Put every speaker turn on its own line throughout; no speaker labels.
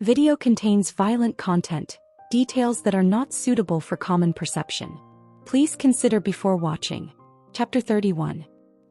Video contains violent content, details that are not suitable for common perception. Please consider before watching. Chapter 31.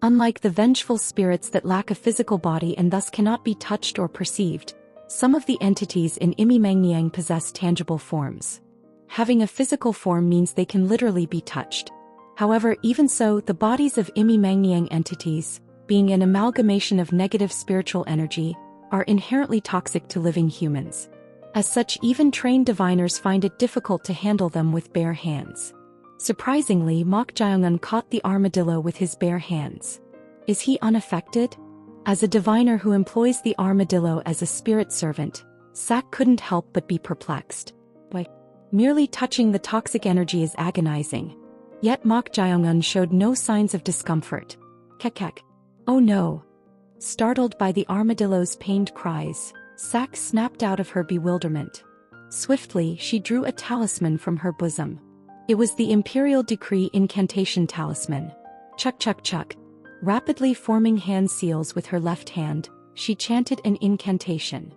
Unlike the vengeful spirits that lack a physical body and thus cannot be touched or perceived, some of the entities in Imi Mangyang possess tangible forms. Having a physical form means they can literally be touched. However, even so, the bodies of Imi Mangyang entities, being an amalgamation of negative spiritual energy, are inherently toxic to living humans. As such, even trained diviners find it difficult to handle them with bare hands. Surprisingly, Mok Jaeongun caught the armadillo with his bare hands. Is he unaffected? As a diviner who employs the armadillo as a spirit servant, Sak couldn't help but be perplexed. Why? Merely touching the toxic energy is agonizing. Yet Mok Jaeongun showed no signs of discomfort. Kek. Oh no! Startled by the armadillo's pained cries, Sak snapped out of her bewilderment. Swiftly, she drew a talisman from her bosom. It was the Imperial Decree Incantation Talisman. Chuck. Rapidly forming hand seals with her left hand, she chanted an incantation.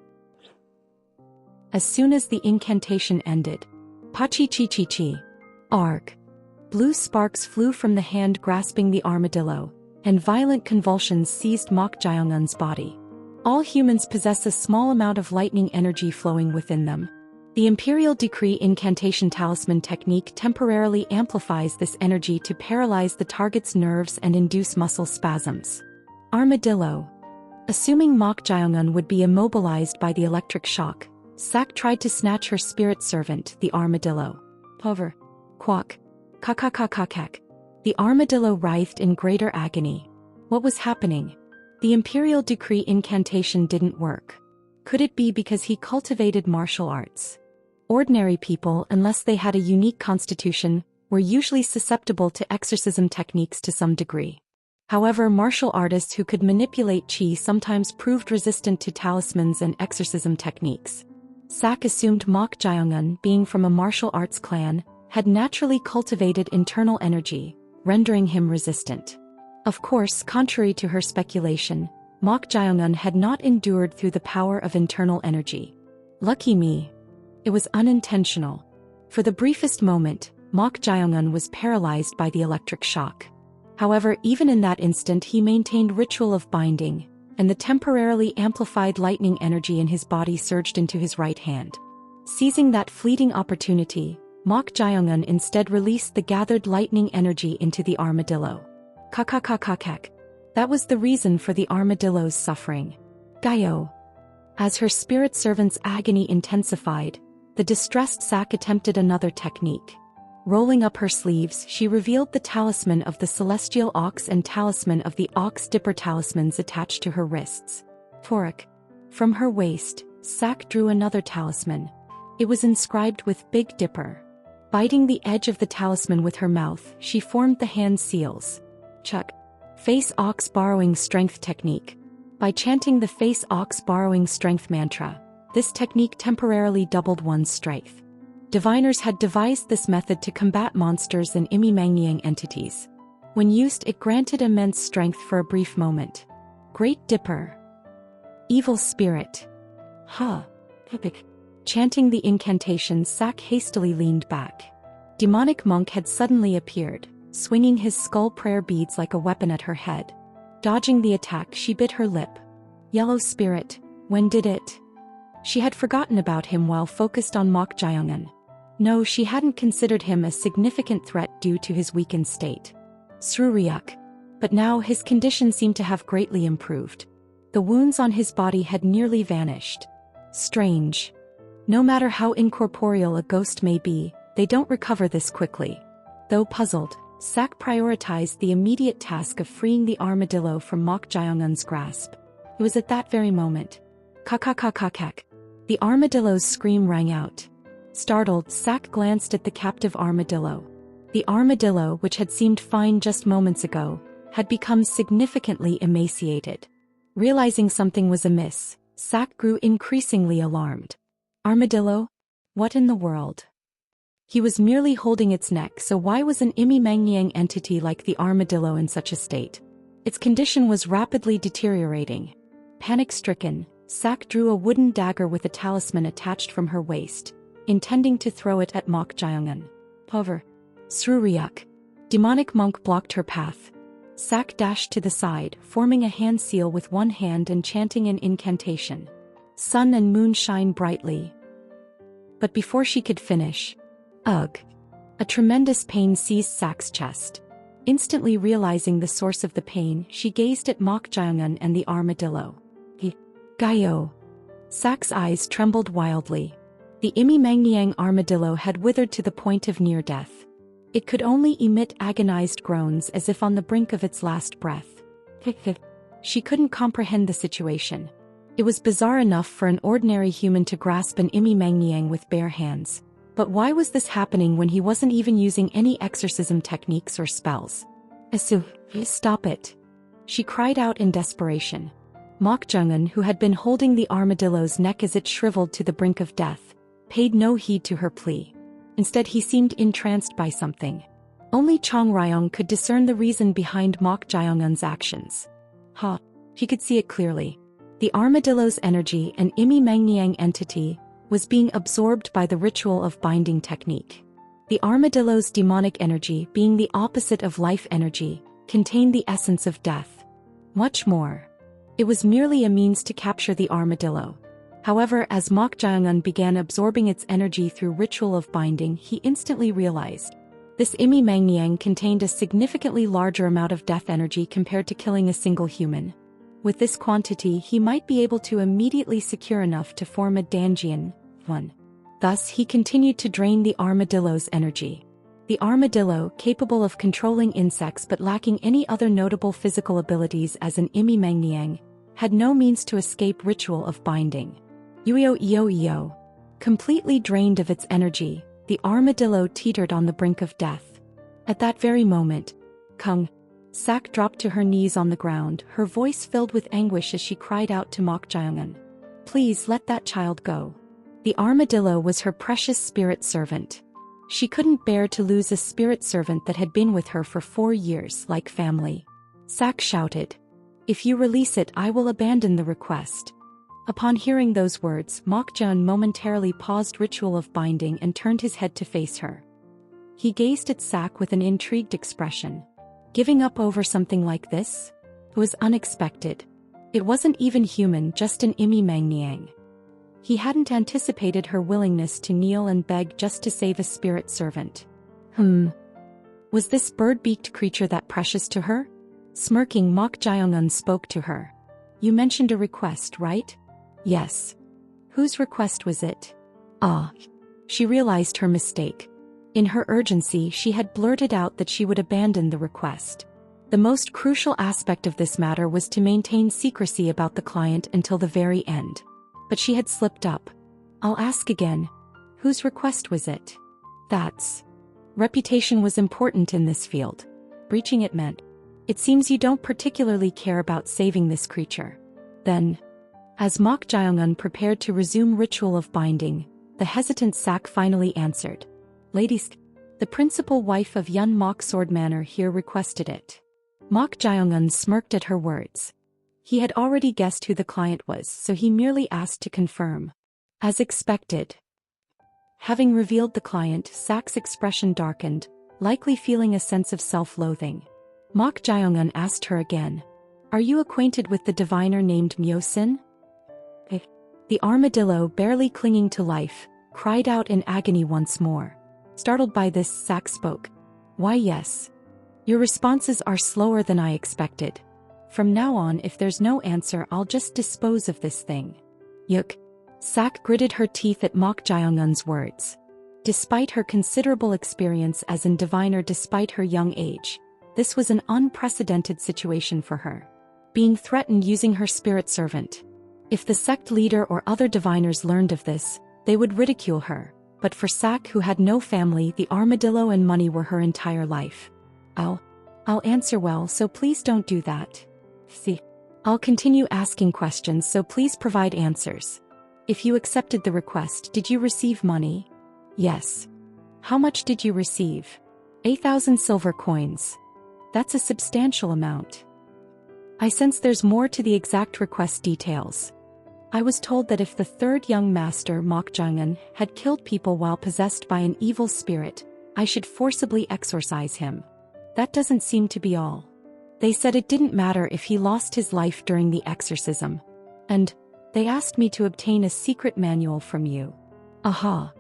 As soon as the incantation ended, Pachi-chi-chi-chi. Arg. Blue sparks flew from the hand grasping the armadillo, and violent convulsions seized Mok Jaeongun's body. All humans possess a small amount of lightning energy flowing within them. The Imperial Decree Incantation Talisman technique temporarily amplifies this energy to paralyze the target's nerves and induce muscle spasms. Armadillo. Assuming Mok Jaeongun would be immobilized by the electric shock, Sak tried to snatch her spirit servant, the armadillo. Hover. Quack. Kakakakakak. The armadillo writhed in greater agony. What was happening? The Imperial Decree Incantation didn't work. Could it be because he cultivated martial arts? Ordinary people, unless they had a unique constitution, were usually susceptible to exorcism techniques to some degree. However, martial artists who could manipulate qi sometimes proved resistant to talismans and exorcism techniques. Sak assumed Mok Jaeongun, being from a martial arts clan, had naturally cultivated internal energy, rendering him resistant. Of course, contrary to her speculation, Mok Jaeongun had not endured through the power of internal energy. Lucky me. It was unintentional. For the briefest moment, Mok Jaeongun was paralyzed by the electric shock. However, even in that instant he maintained ritual of binding, and the temporarily amplified lightning energy in his body surged into his right hand. Seizing that fleeting opportunity, Mok Jaeongun instead released the gathered lightning energy into the armadillo. Kakakakakak. That was the reason for the armadillo's suffering. Gaio. As her spirit servant's agony intensified, the distressed Sak attempted another technique. Rolling up her sleeves, she revealed the talisman of the celestial ox and talisman of the ox dipper talismans attached to her wrists. Torak. From her waist, Sak drew another talisman. It was inscribed with Big Dipper. Biting the edge of the talisman with her mouth, she formed the hand seals. Chuck. Face Ox Borrowing Strength Technique. By chanting the Face Ox Borrowing Strength mantra, this technique temporarily doubled one's strength. Diviners had devised this method to combat monsters and Imi Mangyang entities. When used, it granted immense strength for a brief moment. Great Dipper. Evil Spirit. Epic. Chanting the incantation, Sak hastily leaned back. Demonic Monk had suddenly appeared, swinging his skull prayer beads like a weapon at her head. Dodging the attack, she bit her lip. Yellow Spirit, when did it? She had forgotten about him while focused on Mok Jaeongun. No, she hadn't considered him a significant threat due to his weakened state. Sruryuk. But now his condition seemed to have greatly improved. The wounds on his body had nearly vanished. Strange. No matter how incorporeal a ghost may be, they don't recover this quickly. Though puzzled, Sak prioritized the immediate task of freeing the armadillo from Mok Jaeongun's grasp. It was at that very moment. Kakakakakak. The armadillo's scream rang out. Startled, Sak glanced at the captive armadillo. The armadillo, which had seemed fine just moments ago, had become significantly emaciated. Realizing something was amiss, Sak grew increasingly alarmed. Armadillo? What in the world? He was merely holding its neck, so why was an Imi Mangyang entity like the armadillo in such a state? Its condition was rapidly deteriorating. Panic-stricken, Sak drew a wooden dagger with a talisman attached from her waist, intending to throw it at Mok Jaeongun. However, Sruryuk, demonic monk, blocked her path. Sak dashed to the side, forming a hand seal with one hand and chanting an incantation. Sun and moon shine brightly. But before she could finish, ugh! A tremendous pain seized Sak's chest. Instantly realizing the source of the pain, she gazed at Mok Jaeongun and the armadillo. Gaio. Sak's eyes trembled wildly. The Imi Mangniang armadillo had withered to the point of near death. It could only emit agonized groans as if on the brink of its last breath. She couldn't comprehend the situation. It was bizarre enough for an ordinary human to grasp an Imi Mangniang with bare hands. But why was this happening when he wasn't even using any exorcism techniques or spells? Asu, stop it! She cried out in desperation. Mok Jaeongun, who had been holding the armadillo's neck as it shriveled to the brink of death, paid no heed to her plea. Instead, he seemed entranced by something. Only Chong Ryong could discern the reason behind Mok Jaeongun's actions. He could see it clearly. The armadillo's energy, an Imi Mangniang entity, was being absorbed by the ritual of binding technique. The armadillo's demonic energy, being the opposite of life energy, contained the essence of death. Much more. It was merely a means to capture the armadillo. However, as Mok Jaeongun began absorbing its energy through ritual of binding, he instantly realized this Imi Mangniang contained a significantly larger amount of death energy compared to killing a single human. With this quantity, he might be able to immediately secure enough to form a Danjian one. Thus, he continued to drain the armadillo's energy. The armadillo, capable of controlling insects but lacking any other notable physical abilities as an Imi Mangniang, had no means to escape ritual of binding. Yo. Completely drained of its energy, the armadillo teetered on the brink of death. At that very moment, Sak dropped to her knees on the ground, her voice filled with anguish as she cried out to Mok Jaeongun. Please let that child go. The armadillo was her precious spirit servant. She couldn't bear to lose a spirit servant that had been with her for 4 years, like family. Sak shouted. If you release it, I will abandon the request. Upon hearing those words, Mok Jaeongun momentarily paused ritual of binding and turned his head to face her. He gazed at Sak with an intrigued expression. Giving up over something like this? It was unexpected. It wasn't even human, just an Imi Mangniang. He hadn't anticipated her willingness to kneel and beg just to save a spirit servant. Was this bird-beaked creature that precious to her? Smirking, Mok Jaeongun spoke to her. You mentioned a request, right? Yes. Whose request was it? She realized her mistake. In her urgency, she had blurted out that she would abandon the request. The most crucial aspect of this matter was to maintain secrecy about the client until the very end. But she had slipped up. I'll ask again. Whose request was it? Reputation was important in this field. Breaching it meant, it seems you don't particularly care about saving this creature. Then, as Mok Jaeongun prepared to resume ritual of binding, the hesitant Sak finally answered. Ladies, the principal wife of Yun Mok Sword Manor here requested it. Mok Jaeongun smirked at her words. He had already guessed who the client was, so he merely asked to confirm. As expected. Having revealed the client, Sak's expression darkened, likely feeling a sense of self-loathing. Mok Jaeongun asked her again. Are you acquainted with the diviner named Myosin? The armadillo, barely clinging to life, cried out in agony once more. Startled by this, Sak spoke. Why, yes. Your responses are slower than I expected. From now on, if there's no answer, I'll just dispose of this thing. Yuk. Sak gritted her teeth at Mok Jaeongun's words. Despite her considerable experience as a diviner, despite her young age, this was an unprecedented situation for her. Being threatened using her spirit servant. If the sect leader or other diviners learned of this, they would ridicule her. But for Sak, who had no family, the armadillo and money were her entire life. I'll answer well, so please don't do that. See, I'll continue asking questions, so please provide answers. If you accepted the request, did you receive money? Yes. How much did you receive? 8,000 silver coins. That's a substantial amount. I sense there's more to the exact request details. I was told that if the third young master Mok Jang-un had killed people while possessed by an evil spirit, I should forcibly exorcise him. That doesn't seem to be all. They said it didn't matter if he lost his life during the exorcism. And they asked me to obtain a secret manual from you. Aha.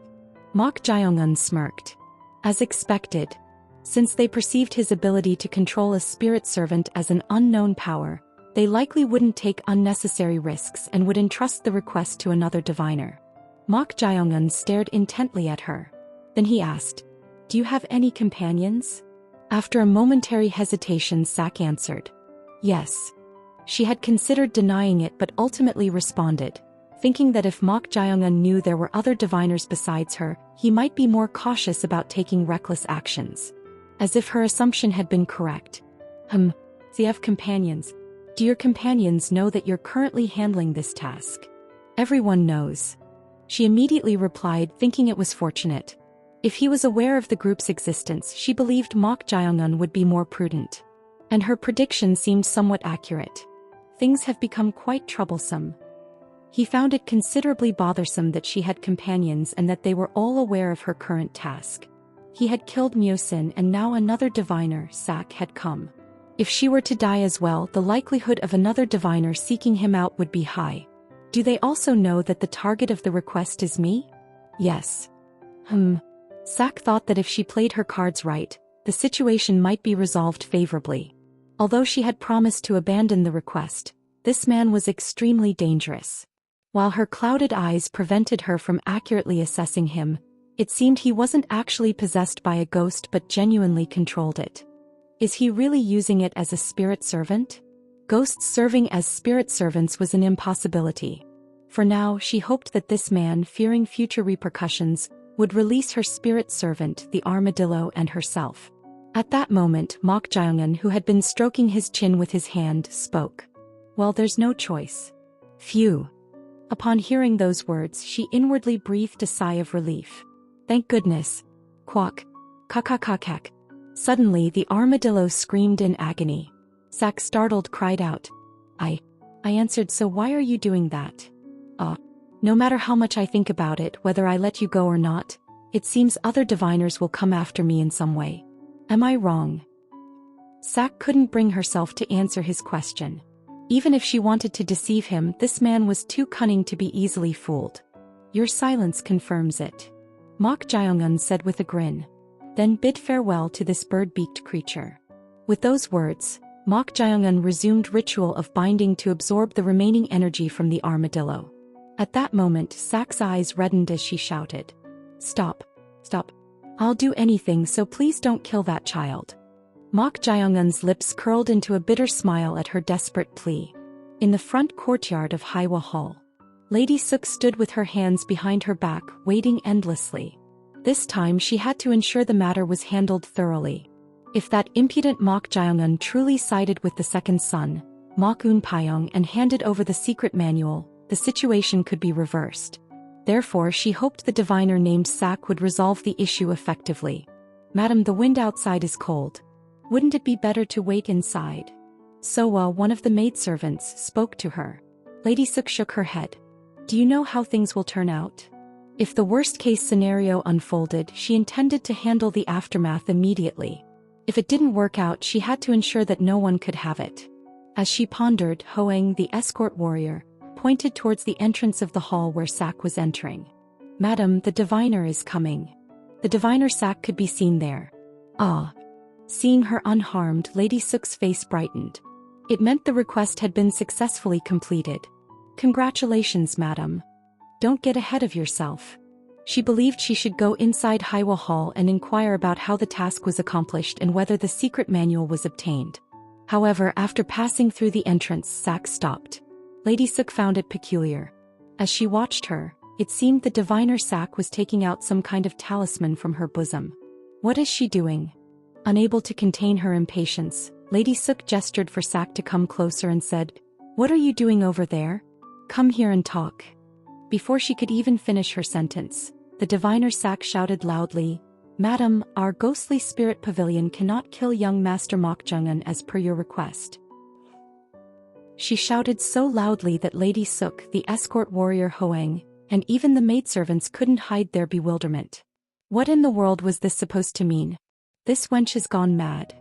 Mok Jang-un smirked. As expected. Since they perceived his ability to control a spirit servant as an unknown power, they likely wouldn't take unnecessary risks and would entrust the request to another diviner. Mok Jang-un stared intently at her. Then he asked, "Do you have any companions?" After a momentary hesitation, Sak answered, "Yes." She had considered denying it but ultimately responded, thinking that if Mok Jang-un knew there were other diviners besides her, he might be more cautious about taking reckless actions. As if her assumption had been correct. Do you have companions? Do your companions know that you're currently handling this task? Everyone knows. She immediately replied, thinking it was fortunate. If he was aware of the group's existence, she believed Mok Jang-un would be more prudent. And her prediction seemed somewhat accurate. Things have become quite troublesome. He found it considerably bothersome that she had companions and that they were all aware of her current task. He had killed Myosin and now another diviner, Sak, had come. If she were to die as well, the likelihood of another diviner seeking him out would be high. Do they also know that the target of the request is me? Yes. Sak thought that if she played her cards right, the situation might be resolved favorably. Although she had promised to abandon the request, this man was extremely dangerous. While her clouded eyes prevented her from accurately assessing him, it seemed he wasn't actually possessed by a ghost but genuinely controlled it. Is he really using it as a spirit servant? Ghosts serving as spirit servants was an impossibility. For now, she hoped that this man, fearing future repercussions, would release her spirit servant, the armadillo, and herself. At that moment, Mok Jang-un, who had been stroking his chin with his hand, spoke. "Well, there's no choice." Phew. Upon hearing those words, she inwardly breathed a sigh of relief. Thank goodness. Quack. Kakakakak. Suddenly, the armadillo screamed in agony. Sak, startled, cried out. I answered, "So why are you doing that?" No matter how much I think about it, whether I let you go or not, it seems other diviners will come after me in some way. Am I wrong?" Sak couldn't bring herself to answer his question. Even if she wanted to deceive him, this man was too cunning to be easily fooled. "Your silence confirms it," Mok Jang-un said with a grin. "Then bid farewell to this bird-beaked creature." With those words, Mok Jang-un resumed ritual of binding to absorb the remaining energy from the armadillo. At that moment, Sak's eyes reddened as she shouted. Stop. Stop. I'll do anything, so please don't kill that child." Mok Jang-un's lips curled into a bitter smile at her desperate plea. In the front courtyard of Haiwa Hall, Lady Suk stood with her hands behind her back, waiting endlessly. This time she had to ensure the matter was handled thoroughly. If that impudent Mok Jang-un truly sided with the second son, Mok Un-pyong, and handed over the secret manual, the situation could be reversed. Therefore, she hoped the diviner named Sak would resolve the issue effectively. "Madam, the wind outside is cold. Wouldn't it be better to wait inside?" Sowa, one of the maidservants, spoke to her. Lady Suk shook her head. "Do you know how things will turn out?" If the worst-case scenario unfolded, she intended to handle the aftermath immediately. If it didn't work out, she had to ensure that no one could have it. As she pondered, Hoang, the escort warrior, pointed towards the entrance of the hall where Sak was entering. "Madam, the diviner is coming." The diviner Sak could be seen there. Ah. Seeing her unharmed, Lady Suk's face brightened. It meant the request had been successfully completed. "Congratulations, madam. Don't get ahead of yourself." She believed she should go inside Haiwa Hall and inquire about how the task was accomplished and whether the secret manual was obtained. However, after passing through the entrance, Sak stopped. Lady Suk found it peculiar. As she watched her, it seemed the diviner Sak was taking out some kind of talisman from her bosom. What is she doing? Unable to contain her impatience, Lady Suk gestured for Sak to come closer and said, "What are you doing over there? Come here and talk." Before she could even finish her sentence, the diviner Sak shouted loudly, "Madam, our ghostly spirit pavilion cannot kill young Master Mok Jang-un as per your request." She shouted so loudly that Lady Suk, the escort warrior Hoang, and even the maidservants couldn't hide their bewilderment. What in the world was this supposed to mean? This wench has gone mad.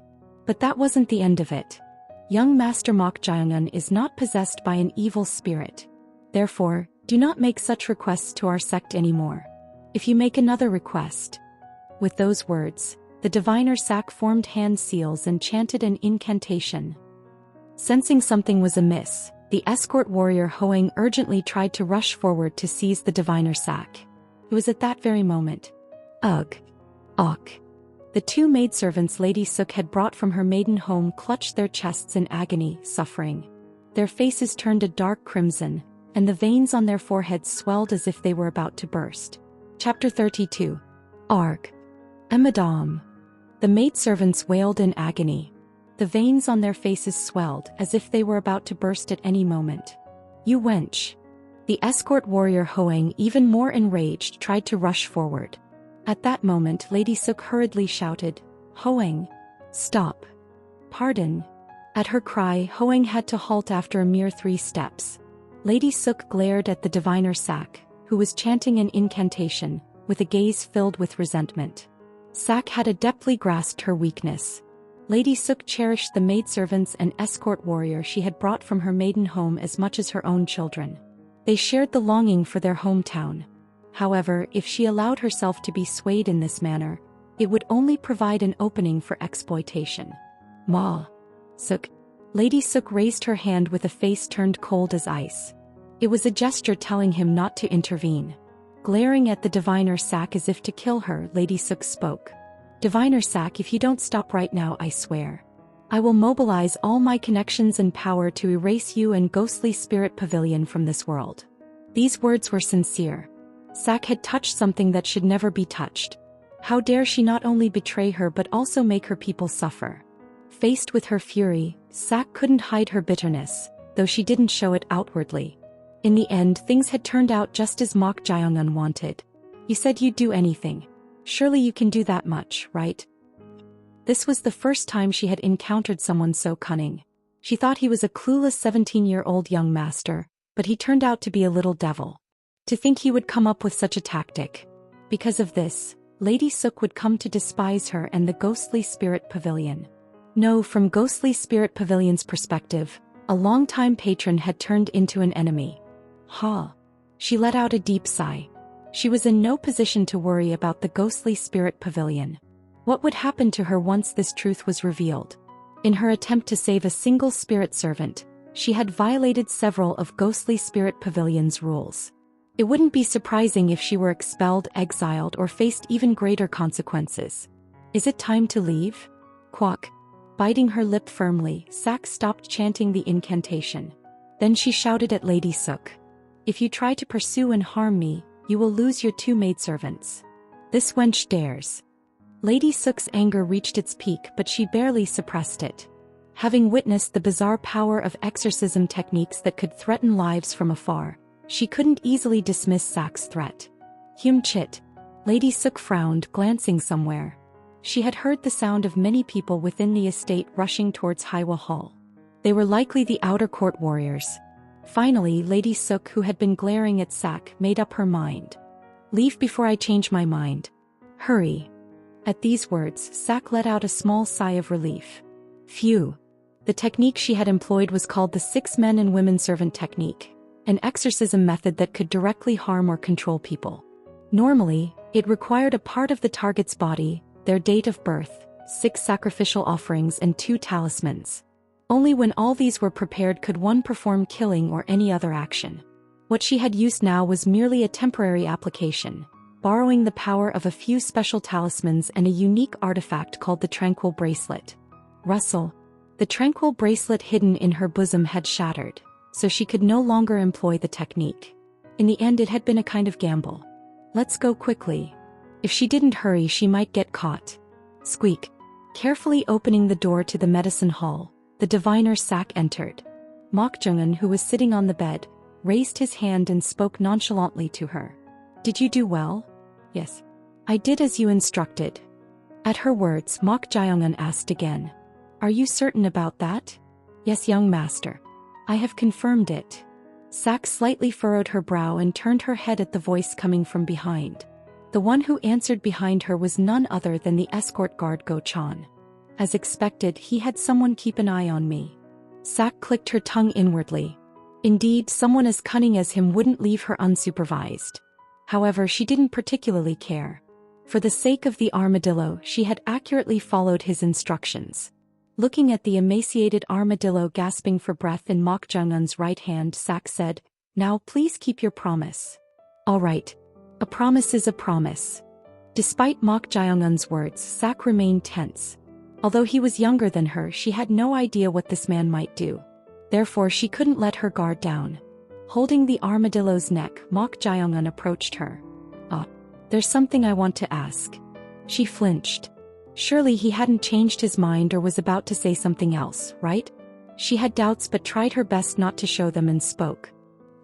But that wasn't the end of it. Young Master Mok Jaeongun is not possessed by an evil spirit. Therefore, do not make such requests to our sect anymore. If you make another request. With those words, the diviner Sak formed hand seals and chanted an incantation. Sensing something was amiss, the escort warrior Hoang urgently tried to rush forward to seize the diviner Sak. It was at that very moment. Ugh. Ok. The two maidservants Lady Suk had brought from her maiden home clutched their chests in agony, suffering. Their faces turned a dark crimson, and the veins on their foreheads swelled as if they were about to burst. Chapter 32. Arg. Madame. The maidservants wailed in agony. The veins on their faces swelled as if they were about to burst at any moment. You wench. The escort warrior Hoang, even more enraged, tried to rush forward. At that moment Lady Suk hurriedly shouted, Hoang. Stop. Pardon. At her cry, Hoang had to halt after a mere 3 steps. Lady Suk glared at the diviner Sak, who was chanting an incantation, with a gaze filled with resentment. Sak had adeptly grasped her weakness. Lady Suk cherished the maidservants and escort warrior she had brought from her maiden home as much as her own children. They shared the longing for their hometown. However, if she allowed herself to be swayed in this manner, it would only provide an opening for exploitation. Ma. Suk. Lady Suk raised her hand with a face turned cold as ice. It was a gesture telling him not to intervene. Glaring at the diviner Sak as if to kill her, Lady Suk spoke. Diviner Sak, if you don't stop right now, I swear. I will mobilize all my connections and power to erase you and Ghostly Spirit Pavilion from this world. These words were sincere. Sak had touched something that should never be touched. How dare she not only betray her but also make her people suffer? Faced with her fury, Sak couldn't hide her bitterness, though she didn't show it outwardly. In the end, things had turned out just as Mok Jaeongun wanted. You said you'd do anything. Surely you can do that much, right? This was the first time she had encountered someone so cunning. She thought he was a clueless 17-year-old young master, but he turned out to be a little devil. To think he would come up with such a tactic. Because of this, Lady Suk would come to despise her and the Ghostly Spirit Pavilion. No, from Ghostly Spirit Pavilion's perspective, a longtime patron had turned into an enemy. Ha! She let out a deep sigh. She was in no position to worry about the Ghostly Spirit Pavilion. What would happen to her once this truth was revealed? In her attempt to save a single spirit servant, she had violated several of Ghostly Spirit Pavilion's rules. It wouldn't be surprising if she were expelled, exiled, or faced even greater consequences. Is it time to leave? Quack. Biting her lip firmly, Sak stopped chanting the incantation. Then she shouted at Lady Suk. If you try to pursue and harm me, you will lose your 2 maidservants. This wench dares. Lady Suk's anger reached its peak, but she barely suppressed it. Having witnessed the bizarre power of exorcism techniques that could threaten lives from afar, she couldn't easily dismiss Sak's threat. Chit. Lady Suk frowned, glancing somewhere. She had heard the sound of many people within the estate rushing towards Haiwa Hall. They were likely the outer court warriors. Finally, Lady Suk, who had been glaring at Sak, made up her mind. Leave before I change my mind. Hurry. At these words, Sak let out a small sigh of relief. Phew. The technique she had employed was called the 6 men and women servant technique, an exorcism method that could directly harm or control people. Normally, it required a part of the target's body, their date of birth, 6 sacrificial offerings and 2 talismans. Only when all these were prepared could one perform killing or any other action. What she had used now was merely a temporary application, borrowing the power of a few special talismans and a unique artifact called the Tranquil Bracelet. Rustle. The Tranquil Bracelet hidden in her bosom had shattered, so she could no longer employ the technique. In the end, it had been a kind of gamble. Let's go quickly. If she didn't hurry, she might get caught. Squeak. Carefully opening the door to the medicine hall, the diviner Sak entered. Mok Jaeongun, who was sitting on the bed, raised his hand and spoke nonchalantly to her. Did you do well? Yes. I did as you instructed. At her words, Mok Jaeongun asked again. Are you certain about that? Yes, young master. I have confirmed it. Sak slightly furrowed her brow and turned her head at the voice coming from behind. The one who answered behind her was none other than the escort guard Go-chan. As expected, he had someone keep an eye on me. Sak clicked her tongue inwardly. Indeed, someone as cunning as him wouldn't leave her unsupervised. However, she didn't particularly care. For the sake of the armadillo, she had accurately followed his instructions. Looking at the emaciated armadillo gasping for breath in Mok Jung-un's right hand, Sak said, "Now please keep your promise." "All right. A promise is a promise." Despite Mok Jung-un's words, Sak remained tense. Although he was younger than her, she had no idea what this man might do. Therefore, she couldn't let her guard down. Holding the armadillo's neck, Mok Jung-un approached her. There's something I want to ask." She flinched. Surely he hadn't changed his mind or was about to say something else, right? She had doubts but tried her best not to show them and spoke.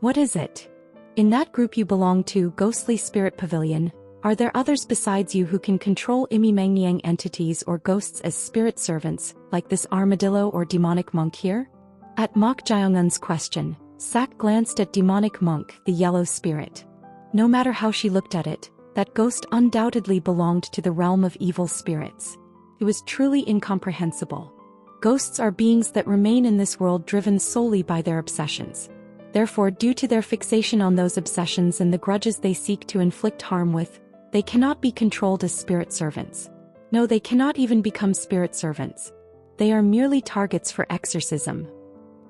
"What is it? In that group you belong to, Ghostly Spirit Pavilion, are there others besides you who can control Imi-Mangniang entities or ghosts as spirit servants, like this armadillo or demonic monk here?" At Mok Jung-un's question, Sak glanced at demonic monk, the yellow spirit. No matter how she looked at it, that ghost undoubtedly belonged to the realm of evil spirits. It was truly incomprehensible. Ghosts are beings that remain in this world driven solely by their obsessions. Therefore, due to their fixation on those obsessions and the grudges they seek to inflict harm with, they cannot be controlled as spirit servants. No, they cannot even become spirit servants. They are merely targets for exorcism.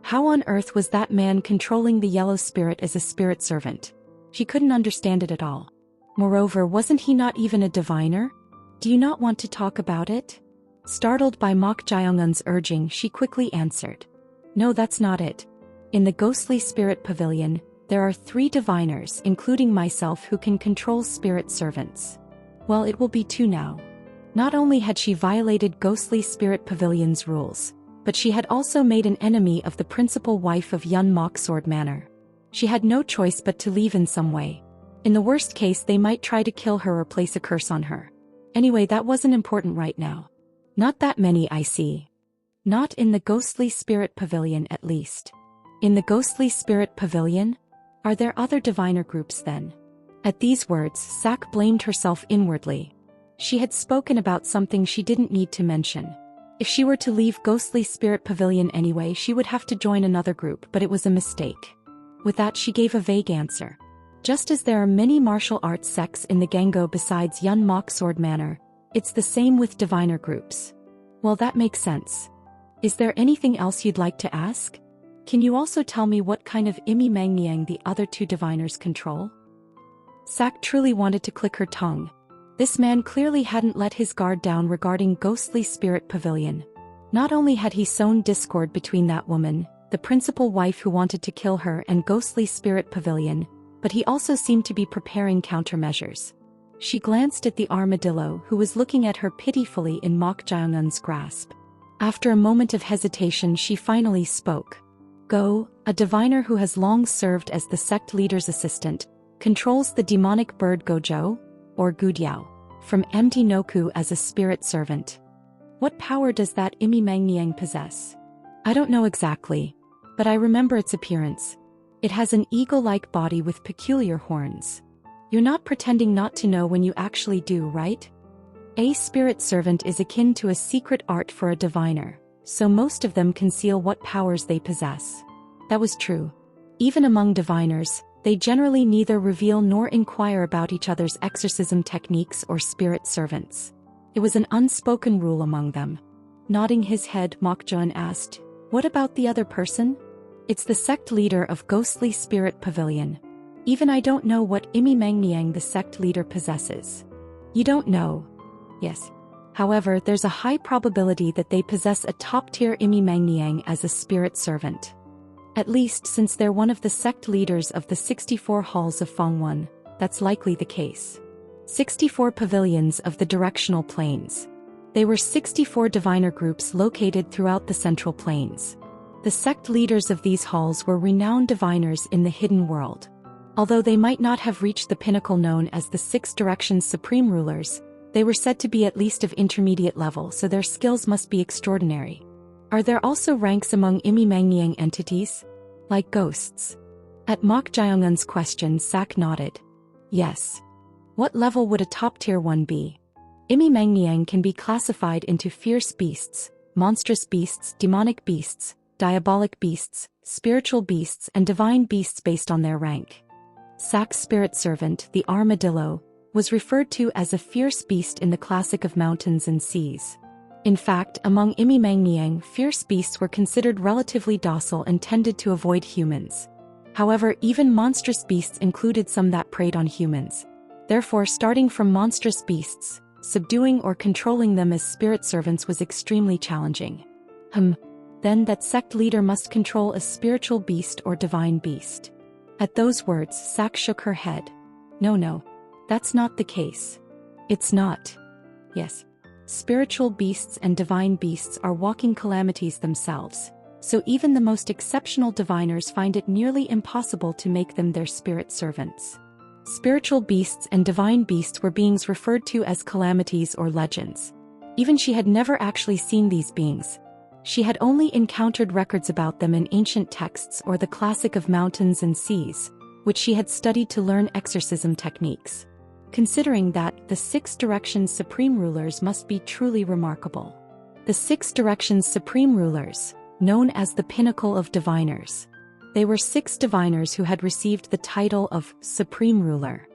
How on earth was that man controlling the yellow spirit as a spirit servant? She couldn't understand it at all. Moreover, wasn't he not even a diviner? "Do you not want to talk about it?" Startled by Mok Jung-un's urging, she quickly answered. "No, that's not it. In the Ghostly Spirit Pavilion, there are 3 diviners, including myself, who can control spirit servants. Well, it will be 2 now." Not only had she violated Ghostly Spirit Pavilion's rules, but she had also made an enemy of the principal wife of Yun Mok Sword Manor. She had no choice but to leave in some way. In the worst case, they might try to kill her or place a curse on her. Anyway, that wasn't important right now. "Not that many, I see. Not in the Ghostly Spirit Pavilion, at least." "In the Ghostly Spirit Pavilion? Are there other diviner groups then?" At these words, Sak blamed herself inwardly. She had spoken about something she didn't need to mention. If she were to leave Ghostly Spirit Pavilion anyway, she would have to join another group, but it was a mistake. With that, she gave a vague answer. "Just as there are many martial arts sects in the Gango besides Yun Mok Sword Manor, it's the same with diviner groups." "Well, that makes sense. Is there anything else you'd like to ask? Can you also tell me what kind of Imi-Mangniang the other 2 diviners control?" Sak truly wanted to click her tongue. This man clearly hadn't let his guard down regarding Ghostly Spirit Pavilion. Not only had he sown discord between that woman, the principal wife who wanted to kill her, and Ghostly Spirit Pavilion, but he also seemed to be preparing countermeasures. She glanced at the armadillo, who was looking at her pitifully in Mok Jung-un's grasp. After a moment of hesitation, she finally spoke. "Go, a diviner who has long served as the sect leader's assistant, controls the demonic bird Gojo, or Gudiao, from Md Noku as a spirit servant." "What power does that Imi-Mangniang possess?" "I don't know exactly, but I remember its appearance. It has an eagle-like body with peculiar horns." "You're not pretending not to know when you actually do, right?" A spirit servant is akin to a secret art for a diviner, so most of them conceal what powers they possess. That was true. Even among diviners, they generally neither reveal nor inquire about each other's exorcism techniques or spirit servants. It was an unspoken rule among them. Nodding his head, Mok Jung asked, "What about the other person?" "It's the sect leader of Ghostly Spirit Pavilion. Even I don't know what Imi-Mangniang the sect leader possesses." "You don't know?" "Yes. However, there's a high probability that they possess a top-tier Imi-Mangniang as a spirit servant. At least since they're one of the sect leaders of the 64 halls of Fangwon, that's likely the case. 64 pavilions of the directional planes. They were 64 diviner groups located throughout the Central Plains. The sect leaders of these halls were renowned diviners in the hidden world. Although they might not have reached the pinnacle known as the Six Directions Supreme Rulers, they were said to be at least of intermediate level, so their skills must be extraordinary. Are there also ranks among Imi-Mangniang entities? Like ghosts? At Mok Jaeongun's question, Sak nodded. Yes. What level would a top-tier one be? Imi Mangniang can be classified into fierce beasts, monstrous beasts, demonic beasts, diabolic beasts, spiritual beasts, and divine beasts based on their rank. Sak's spirit servant, the armadillo, was referred to as a fierce beast in the classic of mountains and seas. In fact, among Imi Mangniang, fierce beasts were considered relatively docile and tended to avoid humans. However, even monstrous beasts included some that preyed on humans. Therefore, starting from monstrous beasts, subduing or controlling them as spirit servants was extremely challenging. Then that sect leader must control a spiritual beast or divine beast. At those words, Sak shook her head. No, that's not the case. It's not. Yes. Spiritual beasts and divine beasts are walking calamities themselves, so even the most exceptional diviners find it nearly impossible to make them their spirit servants. Spiritual beasts and divine beasts were beings referred to as calamities or legends. Even she had never actually seen these beings. She had only encountered records about them in ancient texts or the classic of mountains and seas, which she had studied to learn exorcism techniques. Considering that, the Six Directions Supreme Rulers must be truly remarkable. The Six Directions Supreme Rulers, known as the Pinnacle of Diviners. They were 6 diviners who had received the title of Supreme Ruler.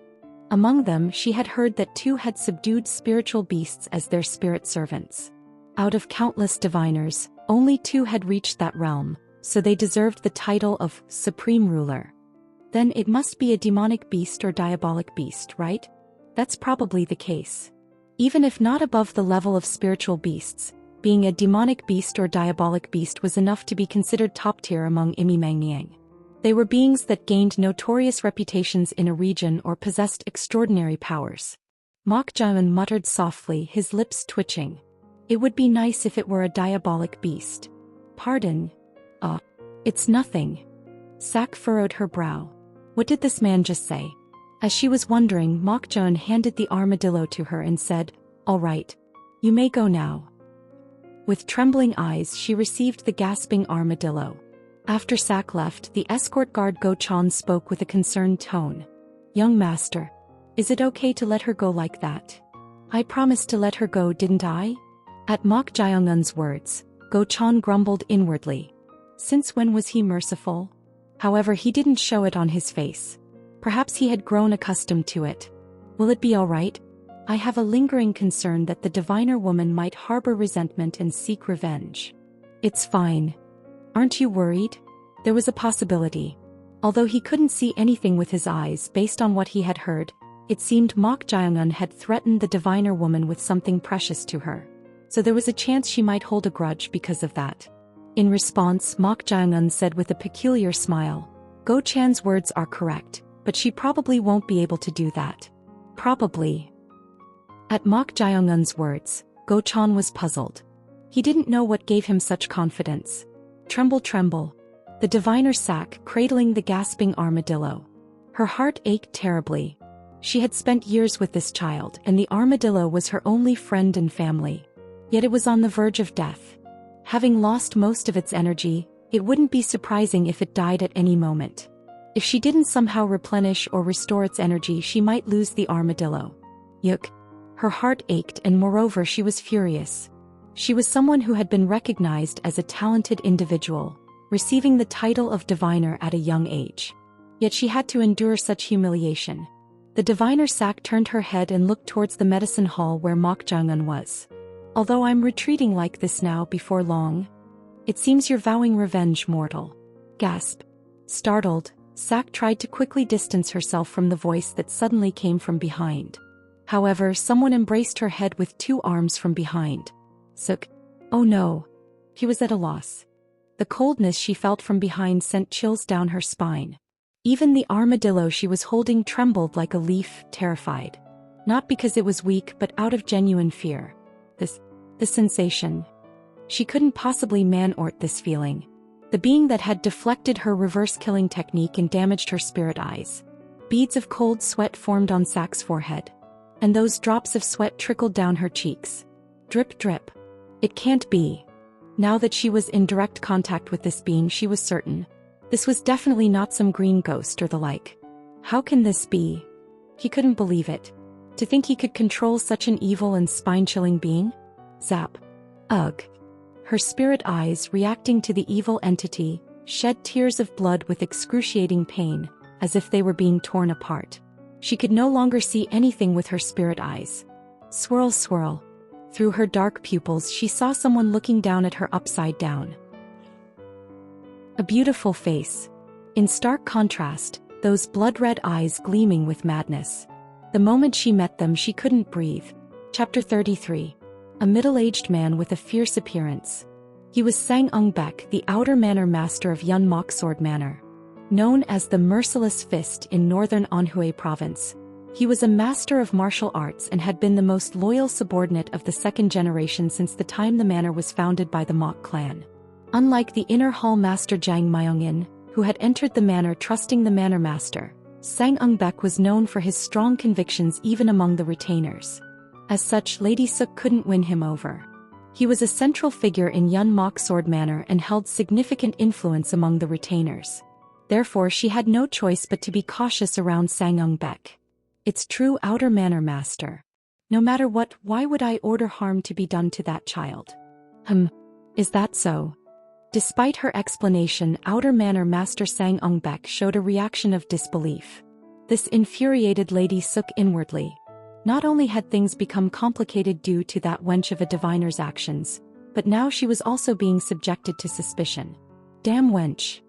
Among them, she had heard that 2 had subdued spiritual beasts as their spirit servants. Out of countless diviners, only 2 had reached that realm, so they deserved the title of Supreme Ruler. Then it must be a demonic beast or diabolic beast, right? That's probably the case. Even if not above the level of spiritual beasts, being a demonic beast or diabolic beast was enough to be considered top-tier among Imi Mangniang. They were beings that gained notorious reputations in a region or possessed extraordinary powers. Mok Jaeon muttered softly, his lips twitching. It would be nice if it were a diabolic beast. Pardon? It's nothing. Sak furrowed her brow. What did this man just say? As she was wondering, Mok Jaeon handed the armadillo to her and said, "All right. You may go now." With trembling eyes, she received the gasping armadillo. After Sak left, the escort guard Go Chan spoke with a concerned tone. "Young master, is it okay to let her go like that? I promised to let her go, didn't I?" At Mok Jaeongun's words, Go Chan grumbled inwardly. Since when was he merciful? However, he didn't show it on his face. Perhaps he had grown accustomed to it. Will it be all right? I have a lingering concern that the diviner woman might harbor resentment and seek revenge. It's fine. Aren't you worried? There was a possibility. Although he couldn't see anything with his eyes based on what he had heard, it seemed Mok Jaeongun had threatened the diviner woman with something precious to her. So there was a chance she might hold a grudge because of that. In response, Mok Jaeongun said with a peculiar smile, "Go Chan's words are correct, but she probably won't be able to do that." Probably. At Mok Jaeongun's words, Go Chan was puzzled. He didn't know what gave him such confidence. Tremble, tremble. The diviner Sak cradling the gasping armadillo. Her heart ached terribly. She had spent years with this child, and the armadillo was her only friend and family. Yet it was on the verge of death. Having lost most of its energy, it wouldn't be surprising if it died at any moment. If she didn't somehow replenish or restore its energy, she might lose the armadillo. Yuck. Her heart ached, and moreover she was furious. She was someone who had been recognized as a talented individual, receiving the title of diviner at a young age. Yet she had to endure such humiliation. The diviner Sak turned her head and looked towards the medicine hall where Mok Jaeongun was. "Although I'm retreating like this now, before long? It seems you're vowing revenge, mortal." Gasp. Startled, Sak tried to quickly distance herself from the voice that suddenly came from behind. However, someone embraced her head with 2 arms from behind. Suk. Oh no. He was at a loss. The coldness she felt from behind sent chills down her spine. Even the armadillo she was holding trembled like a leaf, terrified. Not because it was weak, but out of genuine fear. The sensation. She couldn't possibly man-ort this feeling. The being that had deflected her reverse-killing technique and damaged her spirit eyes. Beads of cold sweat formed on Sak's forehead. And those drops of sweat trickled down her cheeks. Drip, drip. It can't be. Now that she was in direct contact with this being, she was certain. This was definitely not some green ghost or the like. How can this be? He couldn't believe it. To think he could control such an evil and spine-chilling being? Zap. Ugh. Her spirit eyes, reacting to the evil entity, shed tears of blood with excruciating pain, as if they were being torn apart. She could no longer see anything with her spirit eyes. Swirl, swirl. Through her dark pupils she saw someone looking down at her upside down. A beautiful face. In stark contrast, those blood-red eyes gleaming with madness. The moment she met them she couldn't breathe. Chapter 33. A middle-aged man with a fierce appearance. He was Sang Ung Bek, the outer manor master of Yun Mok Sword Manor. Known as the Merciless Fist in northern Anhui province. He was a master of martial arts and had been the most loyal subordinate of the second generation since the time the manor was founded by the Mok clan. Unlike the inner hall master Jang Myongin, who had entered the manor trusting the manor master, Sang Ung Bek was known for his strong convictions even among the retainers. As such, Lady Suk couldn't win him over. He was a central figure in Yun Mok Sword Manor and held significant influence among the retainers. Therefore she had no choice but to be cautious around Sang Ung Bek. Its true outer manor master. No matter what, why would I order harm to be done to that child? Is that so? Despite her explanation, outer manor master Sang Ung Bek showed a reaction of disbelief. This infuriated Lady Suk inwardly. Not only had things become complicated due to that wench of a diviner's actions, but now she was also being subjected to suspicion. Damn wench.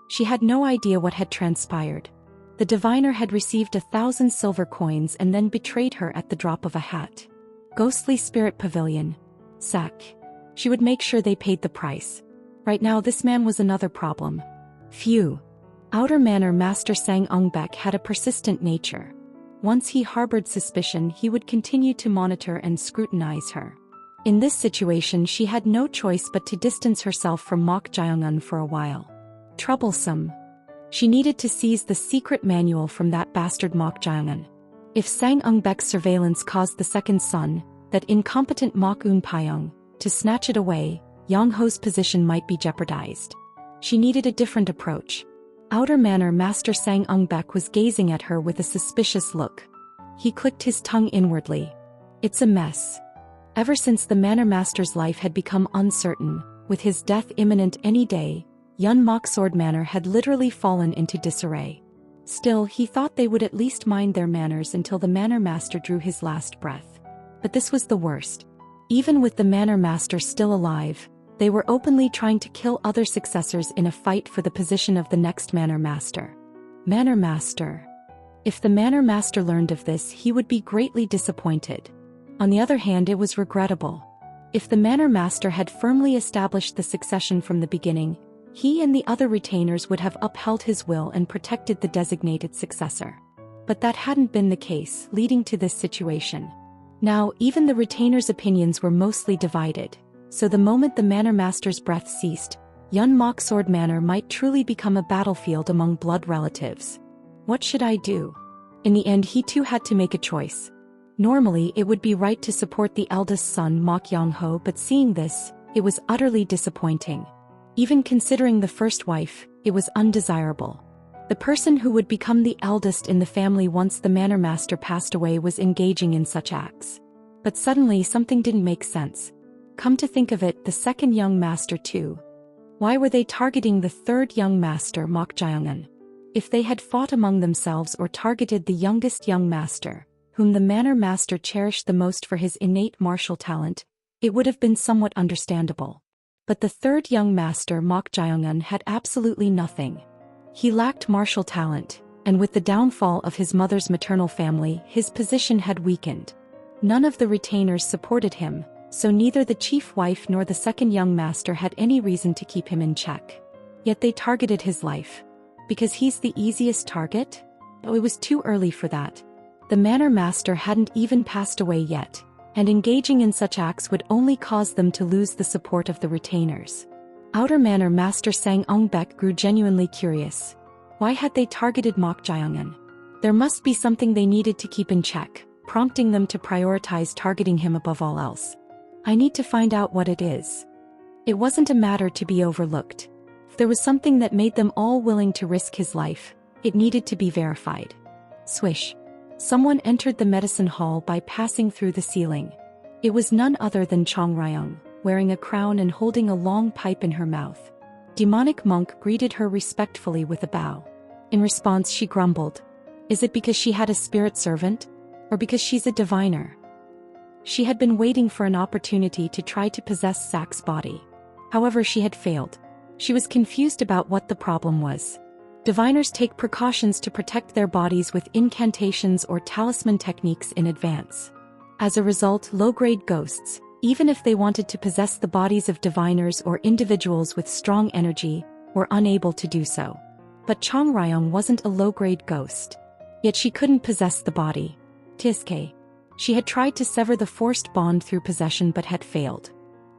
She had no idea what had transpired. The diviner had received 1,000 silver coins and then betrayed her at the drop of a hat. Ghostly Spirit Pavilion. Sack. She would make sure they paid the price. Right now this man was another problem. Phew. Outer manor master Sang Ung Bek had a persistent nature. Once he harbored suspicion, he would continue to monitor and scrutinize her. In this situation she had no choice but to distance herself from Mok Jiongun for a while. Troublesome. She needed to seize the secret manual from that bastard Mok Jiongun. If Sang Ung Bek's surveillance caused the second son, that incompetent Mok Un Pyong, to snatch it away, Yang Ho's position might be jeopardized. She needed a different approach. Outer manor master Sang Ung Bek was gazing at her with a suspicious look. He clicked his tongue inwardly. It's a mess. Ever since the manor master's life had become uncertain, with his death imminent any day, Yun Mok Sword Manor had literally fallen into disarray. Still, he thought they would at least mind their manners until the manor master drew his last breath. But this was the worst. Even with the manor master still alive, they were openly trying to kill other successors in a fight for the position of the next manor master. Manor master. If the manor master learned of this, he would be greatly disappointed. On the other hand, it was regrettable. If the manor master had firmly established the succession from the beginning, he and the other retainers would have upheld his will and protected the designated successor. But that hadn't been the case, leading to this situation. Now, even the retainers' opinions were mostly divided, so the moment the manor master's breath ceased, Yun Mok Sword Manor might truly become a battlefield among blood relatives. What should I do? In the end, he too had to make a choice. Normally, it would be right to support the eldest son Mok Yang Ho, but seeing this, it was utterly disappointing. Even considering the first wife, it was undesirable. The person who would become the eldest in the family once the manor master passed away was engaging in such acts. But suddenly something didn't make sense. Come to think of it, the second young master too. Why were they targeting the third young master, Mok Jiongun? If they had fought among themselves or targeted the youngest young master, whom the manor master cherished the most for his innate martial talent, it would have been somewhat understandable. But the third young master, Mok Jiongun, had absolutely nothing. He lacked martial talent, and with the downfall of his mother's maternal family, his position had weakened. None of the retainers supported him, so neither the chief wife nor the second young master had any reason to keep him in check. Yet they targeted his life. Because he's the easiest target? Oh, it was too early for that. The manor master hadn't even passed away yet, and engaging in such acts would only cause them to lose the support of the retainers. Outer manor master Sang Ung Bek grew genuinely curious. Why had they targeted Mok Jiongun? There must be something they needed to keep in check, prompting them to prioritize targeting him above all else. I need to find out what it is. It wasn't a matter to be overlooked. there was something that made them all willing to risk his life, it needed to be verified. Swish. Someone entered the medicine hall by passing through the ceiling. It was none other than Chong Ryong, wearing a crown and holding a long pipe in her mouth. Demonic monk greeted her respectfully with a bow. In response, she grumbled. Is it because she had a spirit servant? Or because she's a diviner? She had been waiting for an opportunity to try to possess Zack's body. However, she had failed. She was confused about what the problem was. Diviners take precautions to protect their bodies with incantations or talisman techniques in advance. As a result, low-grade ghosts, even if they wanted to possess the bodies of diviners or individuals with strong energy, were unable to do so. But Chong Ryong wasn't a low-grade ghost. Yet she couldn't possess the body. Tiske. She had tried to sever the forced bond through possession but had failed.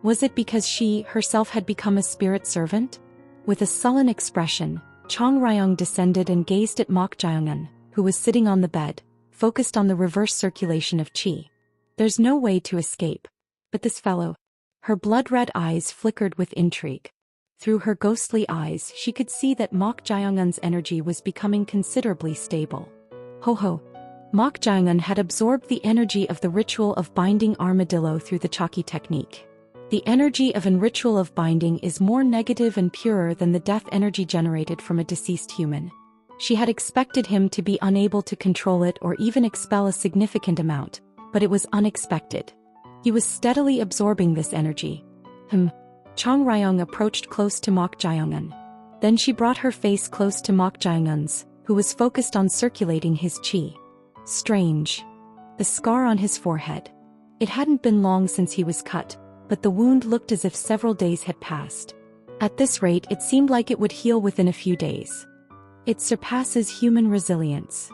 Was it because she, herself, had become a spirit servant? With a sullen expression, Chong Ryong descended and gazed at Mok Jaeongun, who was sitting on the bed, focused on the reverse circulation of qi. There's no way to escape. But this fellow. Her blood-red eyes flickered with intrigue. Through her ghostly eyes, she could see that Mok Jaeongun's energy was becoming considerably stable. Ho ho. Mok Jaeongun had absorbed the energy of the ritual of binding armadillo through the Chaki technique. The energy of an ritual of binding is more negative and purer than the death energy generated from a deceased human. She had expected him to be unable to control it or even expel a significant amount, but it was unexpected. He was steadily absorbing this energy. Chong Ryong approached close to Mok Jaeongun. Then she brought her face close to Mok Jaeongun's, who was focused on circulating his qi. Strange. The scar on his forehead. It hadn't been long since he was cut, but the wound looked as if several days had passed. At this rate, it seemed like it would heal within a few days. It surpasses human resilience.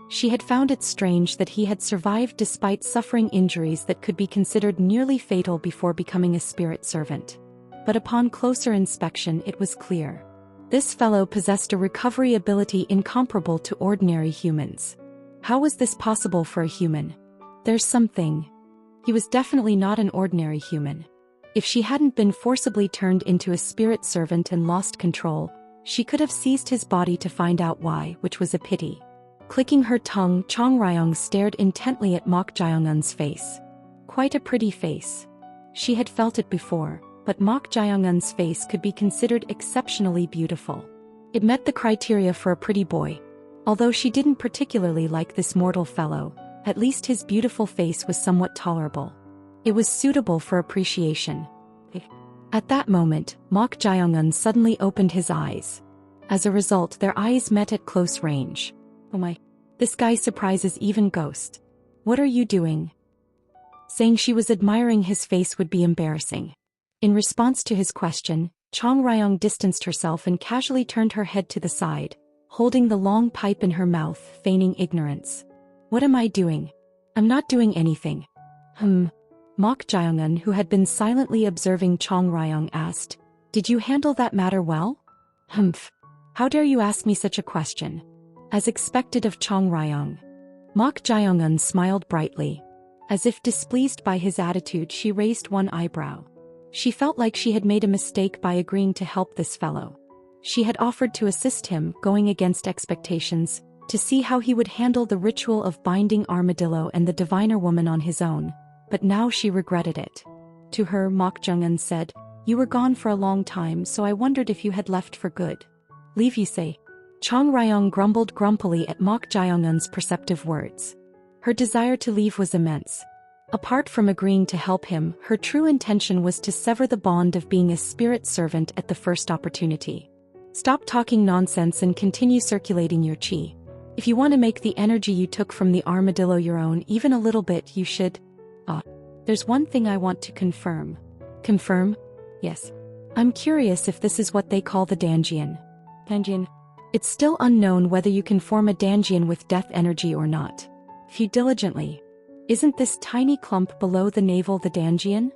She had found it strange that he had survived despite suffering injuries that could be considered nearly fatal before becoming a spirit servant. But upon closer inspection, it was clear. This fellow possessed a recovery ability incomparable to ordinary humans. How was this possible for a human? There's something. He was definitely not an ordinary human. If she hadn't been forcibly turned into a spirit servant and lost control, she could have seized his body to find out why, which was a pity. Clicking her tongue, Chong Ryong stared intently at Mok Jaeongun's face. Quite a pretty face. She had felt it before, but Mok Jaeongun's face could be considered exceptionally beautiful. It met the criteria for a pretty boy. Although she didn't particularly like this mortal fellow, at least his beautiful face was somewhat tolerable. It was suitable for appreciation. At that moment, Mok Jaeongun suddenly opened his eyes. As a result, their eyes met at close range. Oh my, this guy surprises even Ghost. What are you doing? Saying she was admiring his face would be embarrassing. In response to his question, Chong Ryong distanced herself and casually turned her head to the side, holding the long pipe in her mouth, feigning ignorance. What am I doing? I'm not doing anything. Mok Jaeongun, who had been silently observing Chong Ryong, asked, Did you handle that matter well? How dare you ask me such a question? As expected of Chong Ryong. Mok Jaeongun smiled brightly. As if displeased by his attitude, she raised one eyebrow. She felt like she had made a mistake by agreeing to help this fellow. She had offered to assist him, going against expectations, to see how he would handle the ritual of binding Armadillo and the diviner woman on his own, but now she regretted it. To her, Mok Jaeongun said, You were gone for a long time, so I wondered if you had left for good. Leave, you say? Chong Ryong grumbled grumpily at Mok Jaeongun's perceptive words. Her desire to leave was immense. Apart from agreeing to help him, her true intention was to sever the bond of being a spirit servant at the first opportunity. Stop talking nonsense and continue circulating your qi. If you want to make the energy you took from the armadillo your own even a little bit, you should. There's one thing I want to confirm. Confirm? Yes. I'm curious if this is what they call the Danjian. Danjian? It's still unknown whether you can form a Danjian with death energy or not. If you diligently. Isn't this tiny clump below the navel the Danjian?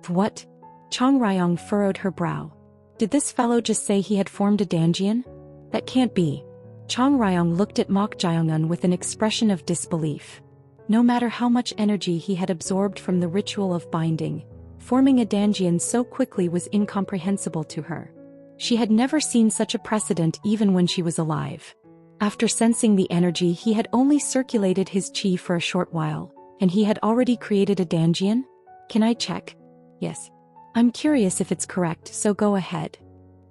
What? Chong Ryong furrowed her brow. Did this fellow just say he had formed a Danjian? That can't be. Chong Ryong looked at Mok Jaeongun with an expression of disbelief. No matter how much energy he had absorbed from the ritual of binding, forming a Danjian so quickly was incomprehensible to her. She had never seen such a precedent even when she was alive. After sensing the energy, he had only circulated his chi for a short while, and he had already created a Danjian? Can I check? Yes. I'm curious if it's correct, so go ahead.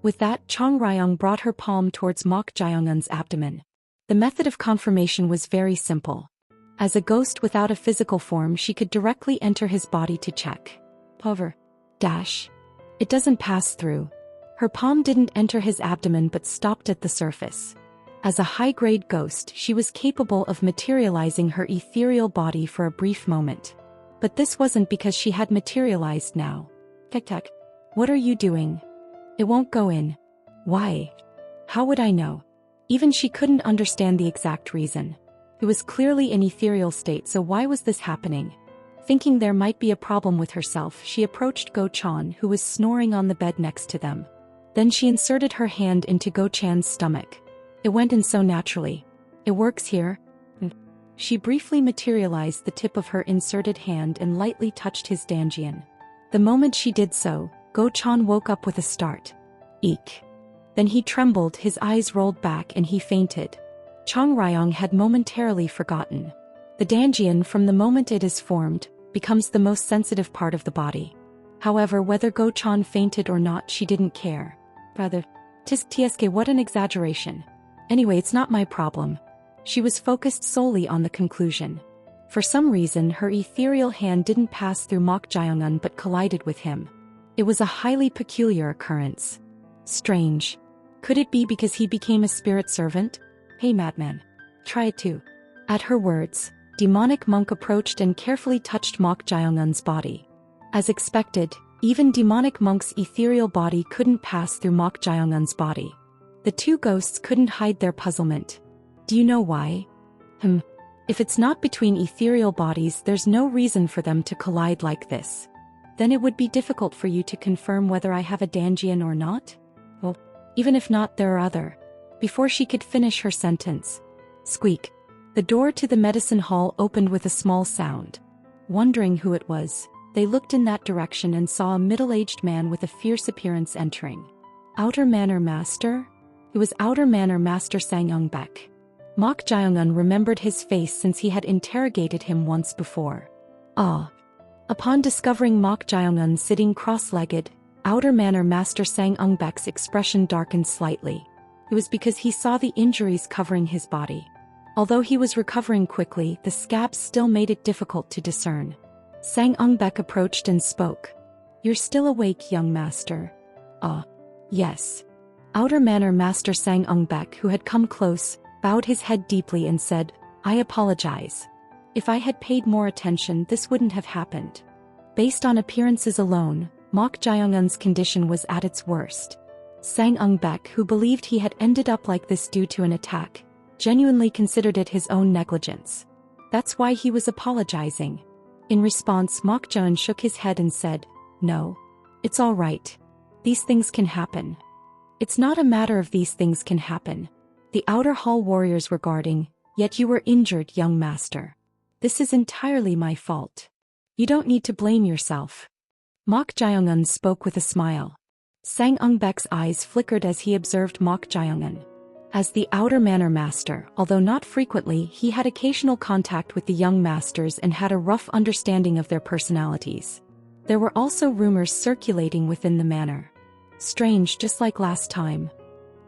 With that, Chong Ryong brought her palm towards Mok Jaeongun's abdomen. The method of confirmation was very simple. As a ghost without a physical form, she could directly enter his body to check. Hover. Dash. It doesn't pass through. Her palm didn't enter his abdomen but stopped at the surface. As a high-grade ghost, she was capable of materializing her ethereal body for a brief moment. But this wasn't because she had materialized now. Tek-tek. What are you doing? It won't go in. Why? How would I know? Even she couldn't understand the exact reason. It was clearly an ethereal state, so why was this happening? Thinking there might be a problem with herself, she approached Go Chan, who was snoring on the bed next to them. Then she inserted her hand into Go Chan's stomach. It went in so naturally. It works here. She briefly materialized the tip of her inserted hand and lightly touched his Danjian. The moment she did so, Go Chan woke up with a start. Eek. Then he trembled, his eyes rolled back, and he fainted. Chong Ryong had momentarily forgotten. The Danjian, from the moment it is formed, becomes the most sensitive part of the body. However, whether Go Chan fainted or not, she didn't care. Rather, tsk, what an exaggeration. Anyway, it's not my problem. She was focused solely on the conclusion. For some reason, her ethereal hand didn't pass through Mok Jaeongun but collided with him. It was a highly peculiar occurrence. Strange. Could it be because he became a spirit servant? Hey madman. Try it too. At her words, demonic monk approached and carefully touched Mok Jaeongun's body. As expected, even demonic monk's ethereal body couldn't pass through Mok Jaeongun's body. The two ghosts couldn't hide their puzzlement. Do you know why? If it's not between ethereal bodies, there's no reason for them to collide like this. Then it would be difficult for you to confirm whether I have a Danjian or not? Well, even if not, there are other. Before she could finish her sentence. Squeak. The door to the medicine hall opened with a small sound. Wondering who it was, they looked in that direction and saw a middle-aged man with a fierce appearance entering. Outer Manor Master? It was Outer Manor Master Sang Eungbek. Mok Jaeongun remembered his face since he had interrogated him once before. Ah. Upon discovering Mok Jaeongun sitting cross-legged, Outer Manor Master Sang Eungbek's expression darkened slightly. It was because he saw the injuries covering his body. Although he was recovering quickly, the scabs still made it difficult to discern. Sang Eungbek approached and spoke. You're still awake, young master? Yes. Outer Manor Master Sang Eungbek, who had come close, bowed his head deeply and said, I apologize. If I had paid more attention, this wouldn't have happened. Based on appearances alone, Mok Jaeongun's condition was at its worst. Sang Eungbek, who believed he had ended up like this due to an attack, genuinely considered it his own negligence. That's why he was apologizing. In response, Mok Jaeon shook his head and said, No. It's all right. These things can happen. It's not a matter of these things can happen. The outer hall warriors were guarding, yet you were injured, young master. This is entirely my fault. You don't need to blame yourself. Mok Jaeongun spoke with a smile. Sang Eungbek's eyes flickered as he observed Mok Jaeongun. As the Outer Manor Master, although not frequently, he had occasional contact with the young masters and had a rough understanding of their personalities. There were also rumors circulating within the manor. Strange, just like last time.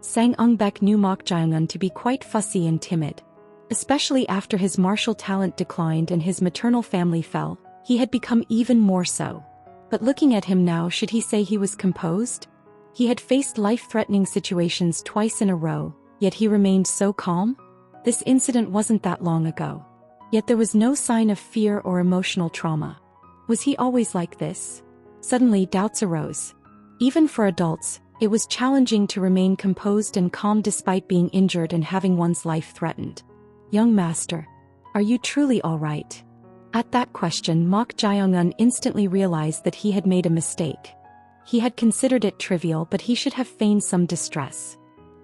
Sang Eungbek knew Mok Jaeongun to be quite fussy and timid. Especially after his martial talent declined and his maternal family fell, he had become even more so. But looking at him now, should he say he was composed? He had faced life-threatening situations twice in a row, yet he remained so calm? This incident wasn't that long ago. Yet there was no sign of fear or emotional trauma. Was he always like this? Suddenly doubts arose. Even for adults, it was challenging to remain composed and calm despite being injured and having one's life threatened. Young master, are you truly all right? At that question, Mok Jaeongun instantly realized that he had made a mistake. He had considered it trivial, but he should have feigned some distress.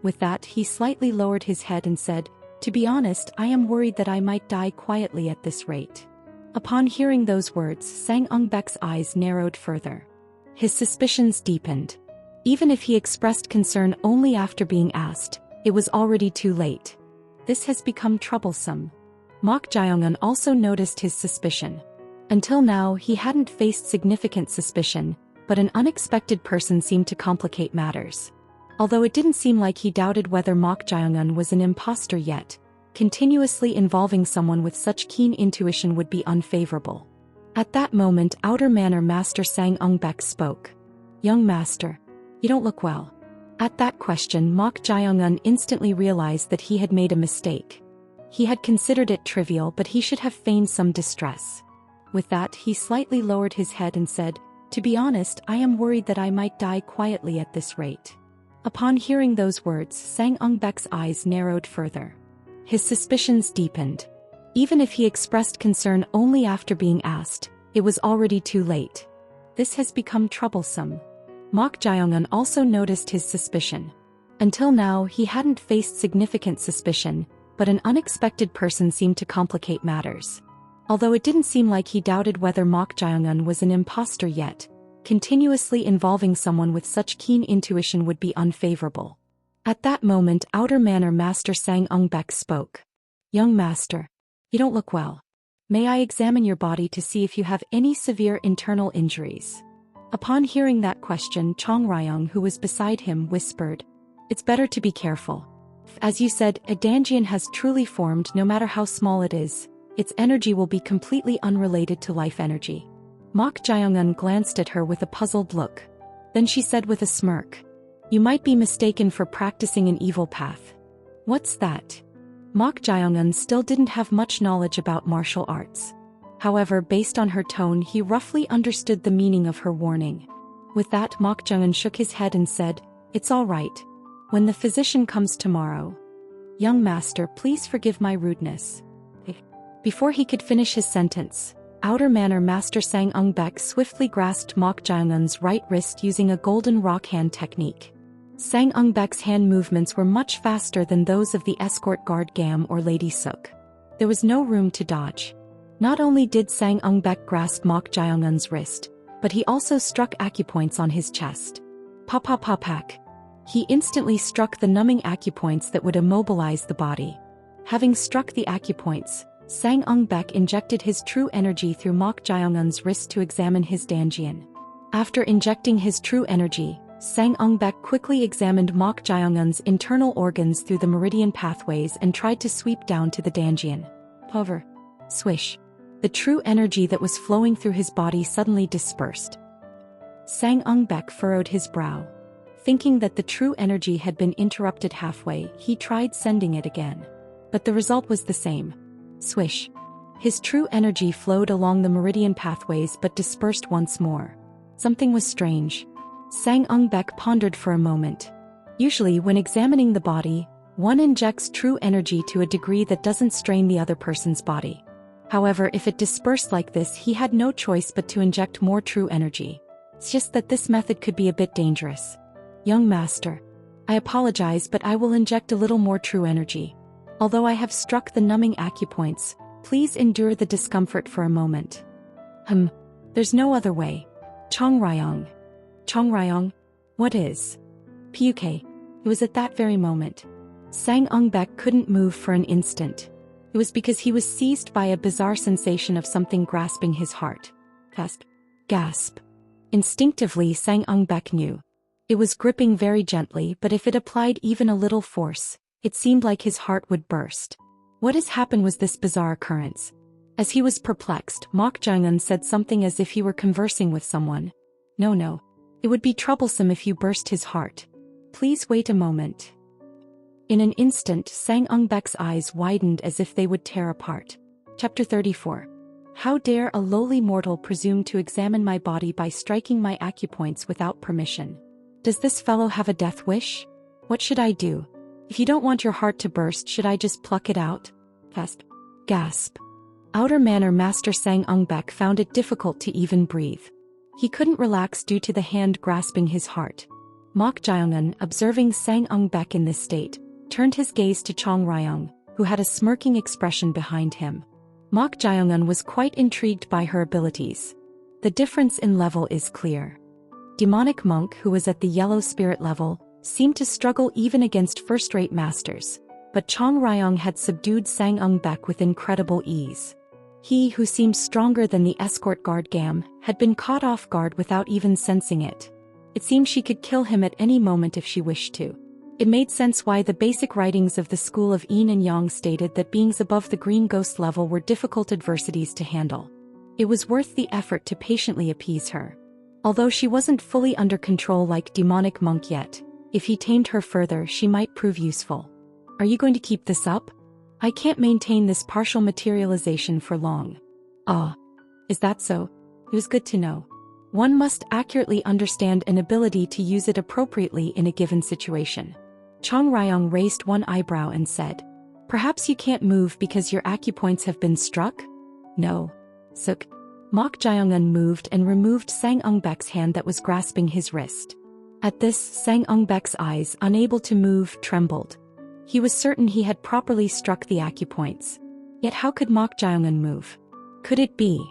With that, he slightly lowered his head and said, To be honest, I am worried that I might die quietly at this rate. Upon hearing those words, Sang Eungbek's eyes narrowed further. His suspicions deepened. Even if he expressed concern only after being asked, it was already too late. This has become troublesome. Mok Jae-eun also noticed his suspicion. Until now he hadn't faced significant suspicion, but an unexpected person seemed to complicate matters. Although it didn't seem like he doubted whether Mok Jae-eun was an imposter yet, continuously involving someone with such keen intuition would be unfavorable. At that moment, Outer Manor Master Sang Eung-baek spoke. "Young master, you don't look well." At that question, Mok Jae-eun instantly realized that he had made a mistake. He had considered it trivial, but he should have feigned some distress. With that, he slightly lowered his head and said, "To be honest, I am worried that I might die quietly at this rate." Upon hearing those words, Sang Eung-baek's eyes narrowed further. His suspicions deepened. Even if he expressed concern only after being asked, it was already too late. This has become troublesome. Mok Jae-eun also noticed his suspicion. Until now he hadn't faced significant suspicion, but an unexpected person seemed to complicate matters. Although it didn't seem like he doubted whether Mok Jae-eun was an imposter yet, continuously involving someone with such keen intuition would be unfavorable. At that moment, Outer Manor Master Sang Eung-baek spoke. "Young master, you don't look well. May I examine your body to see if you have any severe internal injuries?" Upon hearing that question, Chong Ryong, who was beside him, whispered, "It's better to be careful. As you said, a Danjian has truly formed. No matter how small it is, its energy will be completely unrelated to life energy." Mok Jae-eun glanced at her with a puzzled look. Then she said with a smirk, "You might be mistaken for practicing an evil path." "What's that?" Mok Jae-eun still didn't have much knowledge about martial arts. However, based on her tone, he roughly understood the meaning of her warning. With that, Mok Jae-eun shook his head and said, "It's all right. When the physician comes tomorrow." "Young master, please forgive my rudeness." Before he could finish his sentence, Outer Manor Master Sang Eung-baek swiftly grasped Mok Jae-eun's right wrist using a golden rock hand technique. Sang Eung-baek's hand movements were much faster than those of the escort guard Gam or Lady Suk. There was no room to dodge. Not only did Sang Eung-baek grasp Mok Jae-eun's wrist, but he also struck acupoints on his chest. Pa-pa-pa-pak. He instantly struck the numbing acupoints that would immobilize the body. Having struck the acupoints, Sang Eung-baek injected his true energy through Mok Jae-eun's wrist to examine his Danjian. After injecting his true energy, Sang Eung-baek quickly examined Mok Jae-eun's internal organs through the meridian pathways and tried to sweep down to the Danjian. However, swish. The true energy that was flowing through his body suddenly dispersed. Sang Eung-baek furrowed his brow. Thinking that the true energy had been interrupted halfway, he tried sending it again. But the result was the same. Swish. His true energy flowed along the meridian pathways but dispersed once more. Something was strange. Sang Eung-baek pondered for a moment. Usually when examining the body, one injects true energy to a degree that doesn't strain the other person's body. However, if it dispersed like this, he had no choice but to inject more true energy. It's just that this method could be a bit dangerous. "Young master, I apologize, but I will inject a little more true energy. Although I have struck the numbing acupoints, please endure the discomfort for a moment." There's no other way. Chong Ryong. Chong Ryong? What is? Puk. It was at that very moment. Sang Eung-baek couldn't move for an instant. It was because he was seized by a bizarre sensation of something grasping his heart. Gasp. Gasp. Instinctively, Sang Eung-baek knew. It was gripping very gently, but if it applied even a little force, it seemed like his heart would burst. What has happened was this bizarre occurrence? As he was perplexed, Mok Jae-eun said something as if he were conversing with someone. No. It would be troublesome if you burst his heart. Please wait a moment." In an instant, Sang Eung-baek's eyes widened as if they would tear apart. Chapter 34. How dare a lowly mortal presume to examine my body by striking my acupoints without permission? Does this fellow have a death wish? What should I do? If you don't want your heart to burst, should I just pluck it out? Gasp. Gasp. Outer Manor Master Sang Eung-baek found it difficult to even breathe. He couldn't relax due to the hand grasping his heart. Mok Jae-eun, observing Sang Eung-baek in this state, turned his gaze to Chong Ryong, who had a smirking expression behind him. Mok Jae-eun was quite intrigued by her abilities. The difference in level is clear. demonic monk who was at the yellow spirit level, seemed to struggle even against first-rate masters, but Chong Ryong had subdued Sang Ung Bek with incredible ease. He who seemed stronger than the escort guard Gam had been caught off guard without even sensing it. It seemed she could kill him at any moment if she wished to. It made sense why the basic writings of the school of Yin and Yang stated that beings above the green ghost level were difficult adversities to handle. It was worth the effort to patiently appease her. Although she wasn't fully under control like demonic monk yet, if he tamed her further she might prove useful. Are you going to keep this up? I can't maintain this partial materialization for long. Ah. Is that so? It was good to know. One must accurately understand an ability to use it appropriately in a given situation. Chong Ryong raised one eyebrow and said, "Perhaps you can't move because your acupoints have been struck?" "No." Suk. Mok Jaeong-un moved and removed Sang Ung Bek's hand that was grasping his wrist. At this, Sang Ung Bek's eyes, unable to move, trembled. He was certain he had properly struck the acupoints. Yet how could Mok Jaeong-un move? Could it be?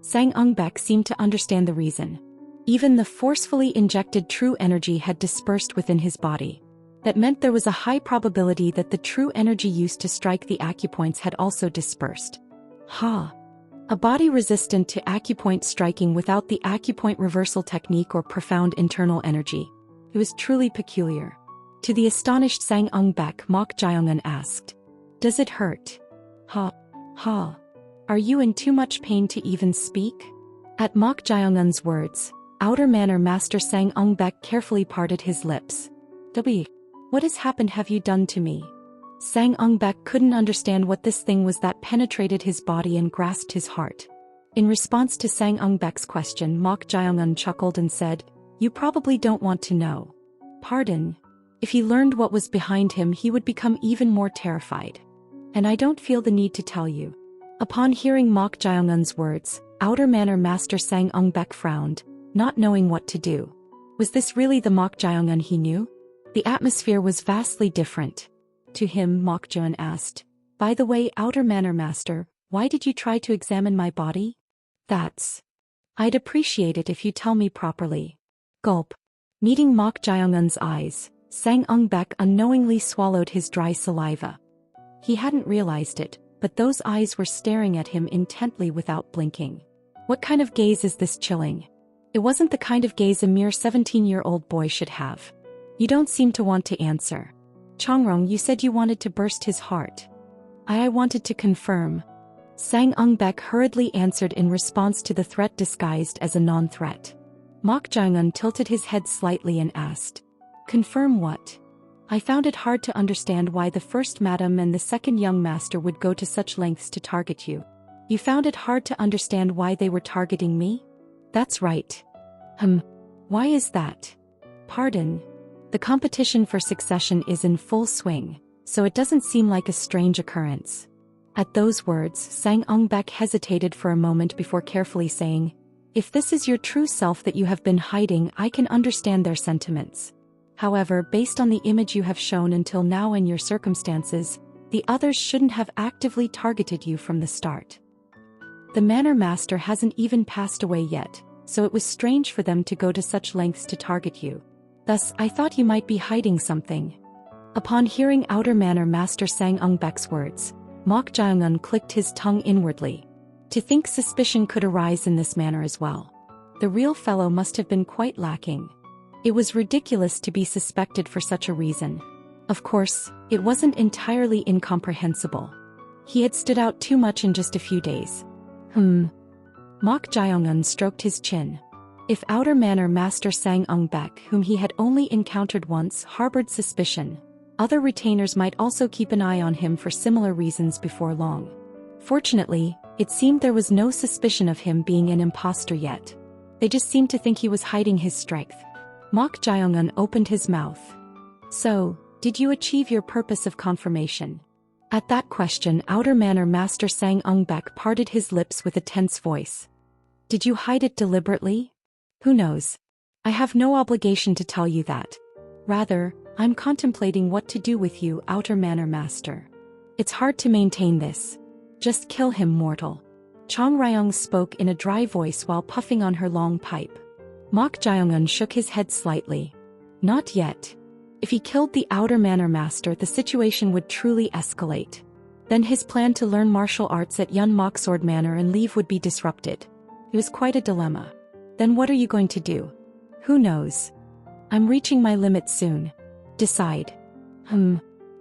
Sang Ung Bek seemed to understand the reason. Even the forcefully injected true energy had dispersed within his body. That meant there was a high probability that the true energy used to strike the acupoints had also dispersed. A body resistant to acupoint striking without the acupoint reversal technique or profound internal energy. It was truly peculiar. To the astonished Sang Ung Bek, Mok Jaeong-un asked, "Does it hurt?" Are you in too much pain to even speak?" At Mok Jaeong-un's words, Outer Manor Master Sang Ung Bek carefully parted his lips. What has happened have you done to me?" Sang Ung Bek couldn't understand what this thing was that penetrated his body and grasped his heart. In response to Sang Ung Bek's question, Mok Jaeong-un chuckled and said, "You probably don't want to know." "Pardon?" If he learned what was behind him he would become even more terrified. "And I don't feel the need to tell you." Upon hearing Mok Jaeong-un's words, Outer Manor Master Sang Ung Bek frowned, not knowing what to do. Was this really the Mok Jaeong-un he knew? The atmosphere was vastly different. To him, Mok Jaeong-un asked, "By the way, Outer Manor Master, why did you try to examine my body?" "I'd appreciate it if you tell me properly." Gulp. Meeting Mok Jaeong-un's eyes, Sang Ung Bek unknowingly swallowed his dry saliva. He hadn't realized it, but those eyes were staring at him intently without blinking. What kind of gaze is this chilling? It wasn't the kind of gaze a mere 17-year-old boy should have. "You don't seem to want to answer. Chongrong, you said you wanted to burst his heart." I wanted to confirm." Sang Ung Bek hurriedly answered in response to the threat disguised as a non-threat. Mok Jaeong-un tilted his head slightly and asked, "Confirm what?" "I found it hard to understand why the first madam and the second young master would go to such lengths to target you." "You found it hard to understand why they were targeting me?" "That's right." Why is that?" "Pardon?" "The competition for succession is in full swing, so it doesn't seem like a strange occurrence." At those words, Sang Ung Bek hesitated for a moment before carefully saying, "If this is your true self that you have been hiding, I can understand their sentiments. However, based on the image you have shown until now and your circumstances, the others shouldn't have actively targeted you from the start. The Manor Master hasn't even passed away yet, so it was strange for them to go to such lengths to target you. Thus, I thought you might be hiding something." Upon hearing Outer Manor Master Sang Ung Bek's words, Mok Jaeong-un clicked his tongue inwardly. To think suspicion could arise in this manner as well. The real fellow must have been quite lacking. It was ridiculous to be suspected for such a reason. Of course, it wasn't entirely incomprehensible. He had stood out too much in just a few days. Mok Jaeong-un stroked his chin. If Outer Manor Master Sang Ung Bek, whom he had only encountered once, harbored suspicion, other retainers might also keep an eye on him for similar reasons before long. Fortunately, it seemed there was no suspicion of him being an imposter yet. They just seemed to think he was hiding his strength. Mok Jaeong-un opened his mouth. "So, did you achieve your purpose of confirmation?" At that question, Outer Manor Master Sang Ung Bek parted his lips with a tense voice. "Did you hide it deliberately?" "Who knows? I have no obligation to tell you that. Rather, I'm contemplating what to do with you, Outer Manor Master. It's hard to maintain this. Just kill him, mortal." Chong Ryong spoke in a dry voice while puffing on her long pipe. Mok Jae-un shook his head slightly. Not yet. If he killed the outer manor master, the situation would truly escalate. Then his plan to learn martial arts at Yun Moksword Manor and leave would be disrupted. It was quite a dilemma. Then what are you going to do? Who knows? I'm reaching my limit soon. Decide.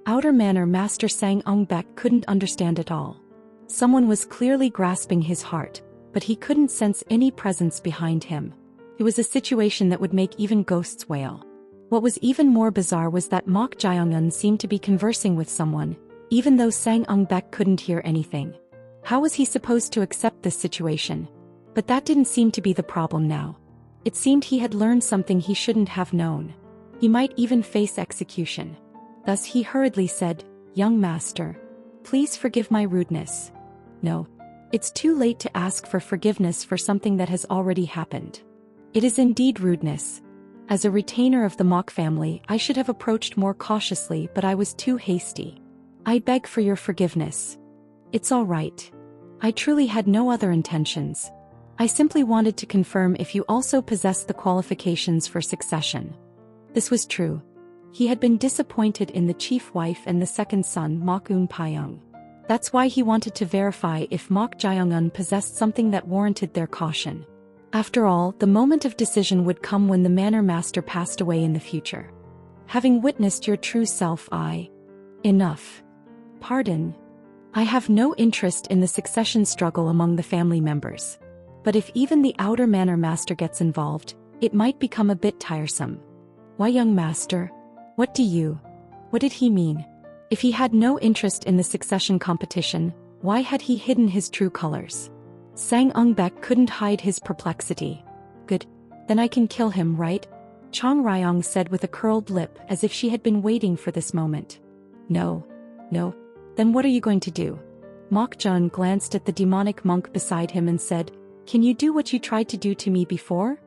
Outer Manor Master Sang Ung-bek couldn't understand at all. Someone was clearly grasping his heart, but he couldn't sense any presence behind him. It was a situation that would make even ghosts wail. What was even more bizarre was that Mok Jae-un seemed to be conversing with someone, even though Sang Ung-bek couldn't hear anything. How was he supposed to accept this situation? But that didn't seem to be the problem now. It seemed he had learned something he shouldn't have known. He might even face execution. Thus he hurriedly said, "Young master, please forgive my rudeness." No. It's too late to ask for forgiveness for something that has already happened. It is indeed rudeness. As a retainer of the Mok family, I should have approached more cautiously, but I was too hasty. I beg for your forgiveness. It's all right. I truly had no other intentions. I simply wanted to confirm if you also possess the qualifications for succession. This was true. He had been disappointed in the chief wife and the second son, Mok Un-pyong. That's why he wanted to verify if Mok Jae-un possessed something that warranted their caution. After all, the moment of decision would come when the manor master passed away in the future. Having witnessed your true self, Enough. Pardon. I have no interest in the succession struggle among the family members. But if even the outer manor master gets involved, it might become a bit tiresome. Why, young master? What did he mean? If he had no interest in the succession competition, why had he hidden his true colors? Sang Ung-bek couldn't hide his perplexity. Good. Then I can kill him, right? Chong Ryong said with a curled lip, as if she had been waiting for this moment. No. Then what are you going to do? Mok Jun glanced at the demonic monk beside him and said, "Can you do what you tried to do to me before?"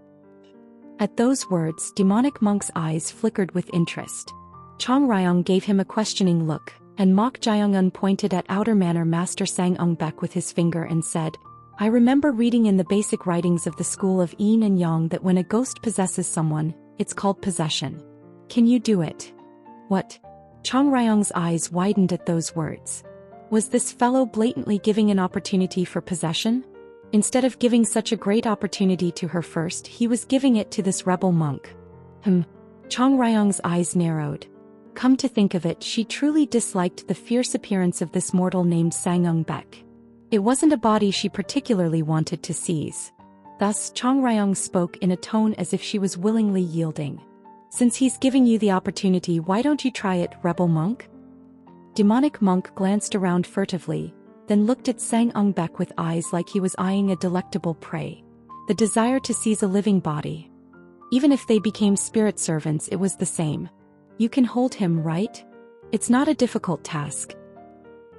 At those words, demonic monk's eyes flickered with interest. Chong Ryong gave him a questioning look, and Mok Jae-un pointed at outer manor master Sang Ung-bek with his finger and said, "I remember reading in the basic writings of the school of Yin and Yang that when a ghost possesses someone, it's called possession. Can you do it?" What? Chong Ryong's eyes widened at those words. Was this fellow blatantly giving an opportunity for possession? Instead of giving such a great opportunity to her first, he was giving it to this rebel monk. Chong Ryong's eyes narrowed. Come to think of it, she truly disliked the fierce appearance of this mortal named Sang Ung-bek. It wasn't a body she particularly wanted to seize. Thus, Chong Ryong spoke in a tone as if she was willingly yielding. "Since he's giving you the opportunity, why don't you try it, rebel monk?" Demonic monk glanced around furtively, then looked at Sang Ung-bek with eyes like he was eyeing a delectable prey. The desire to seize a living body. Even if they became spirit servants, it was the same. You can hold him, right? It's not a difficult task.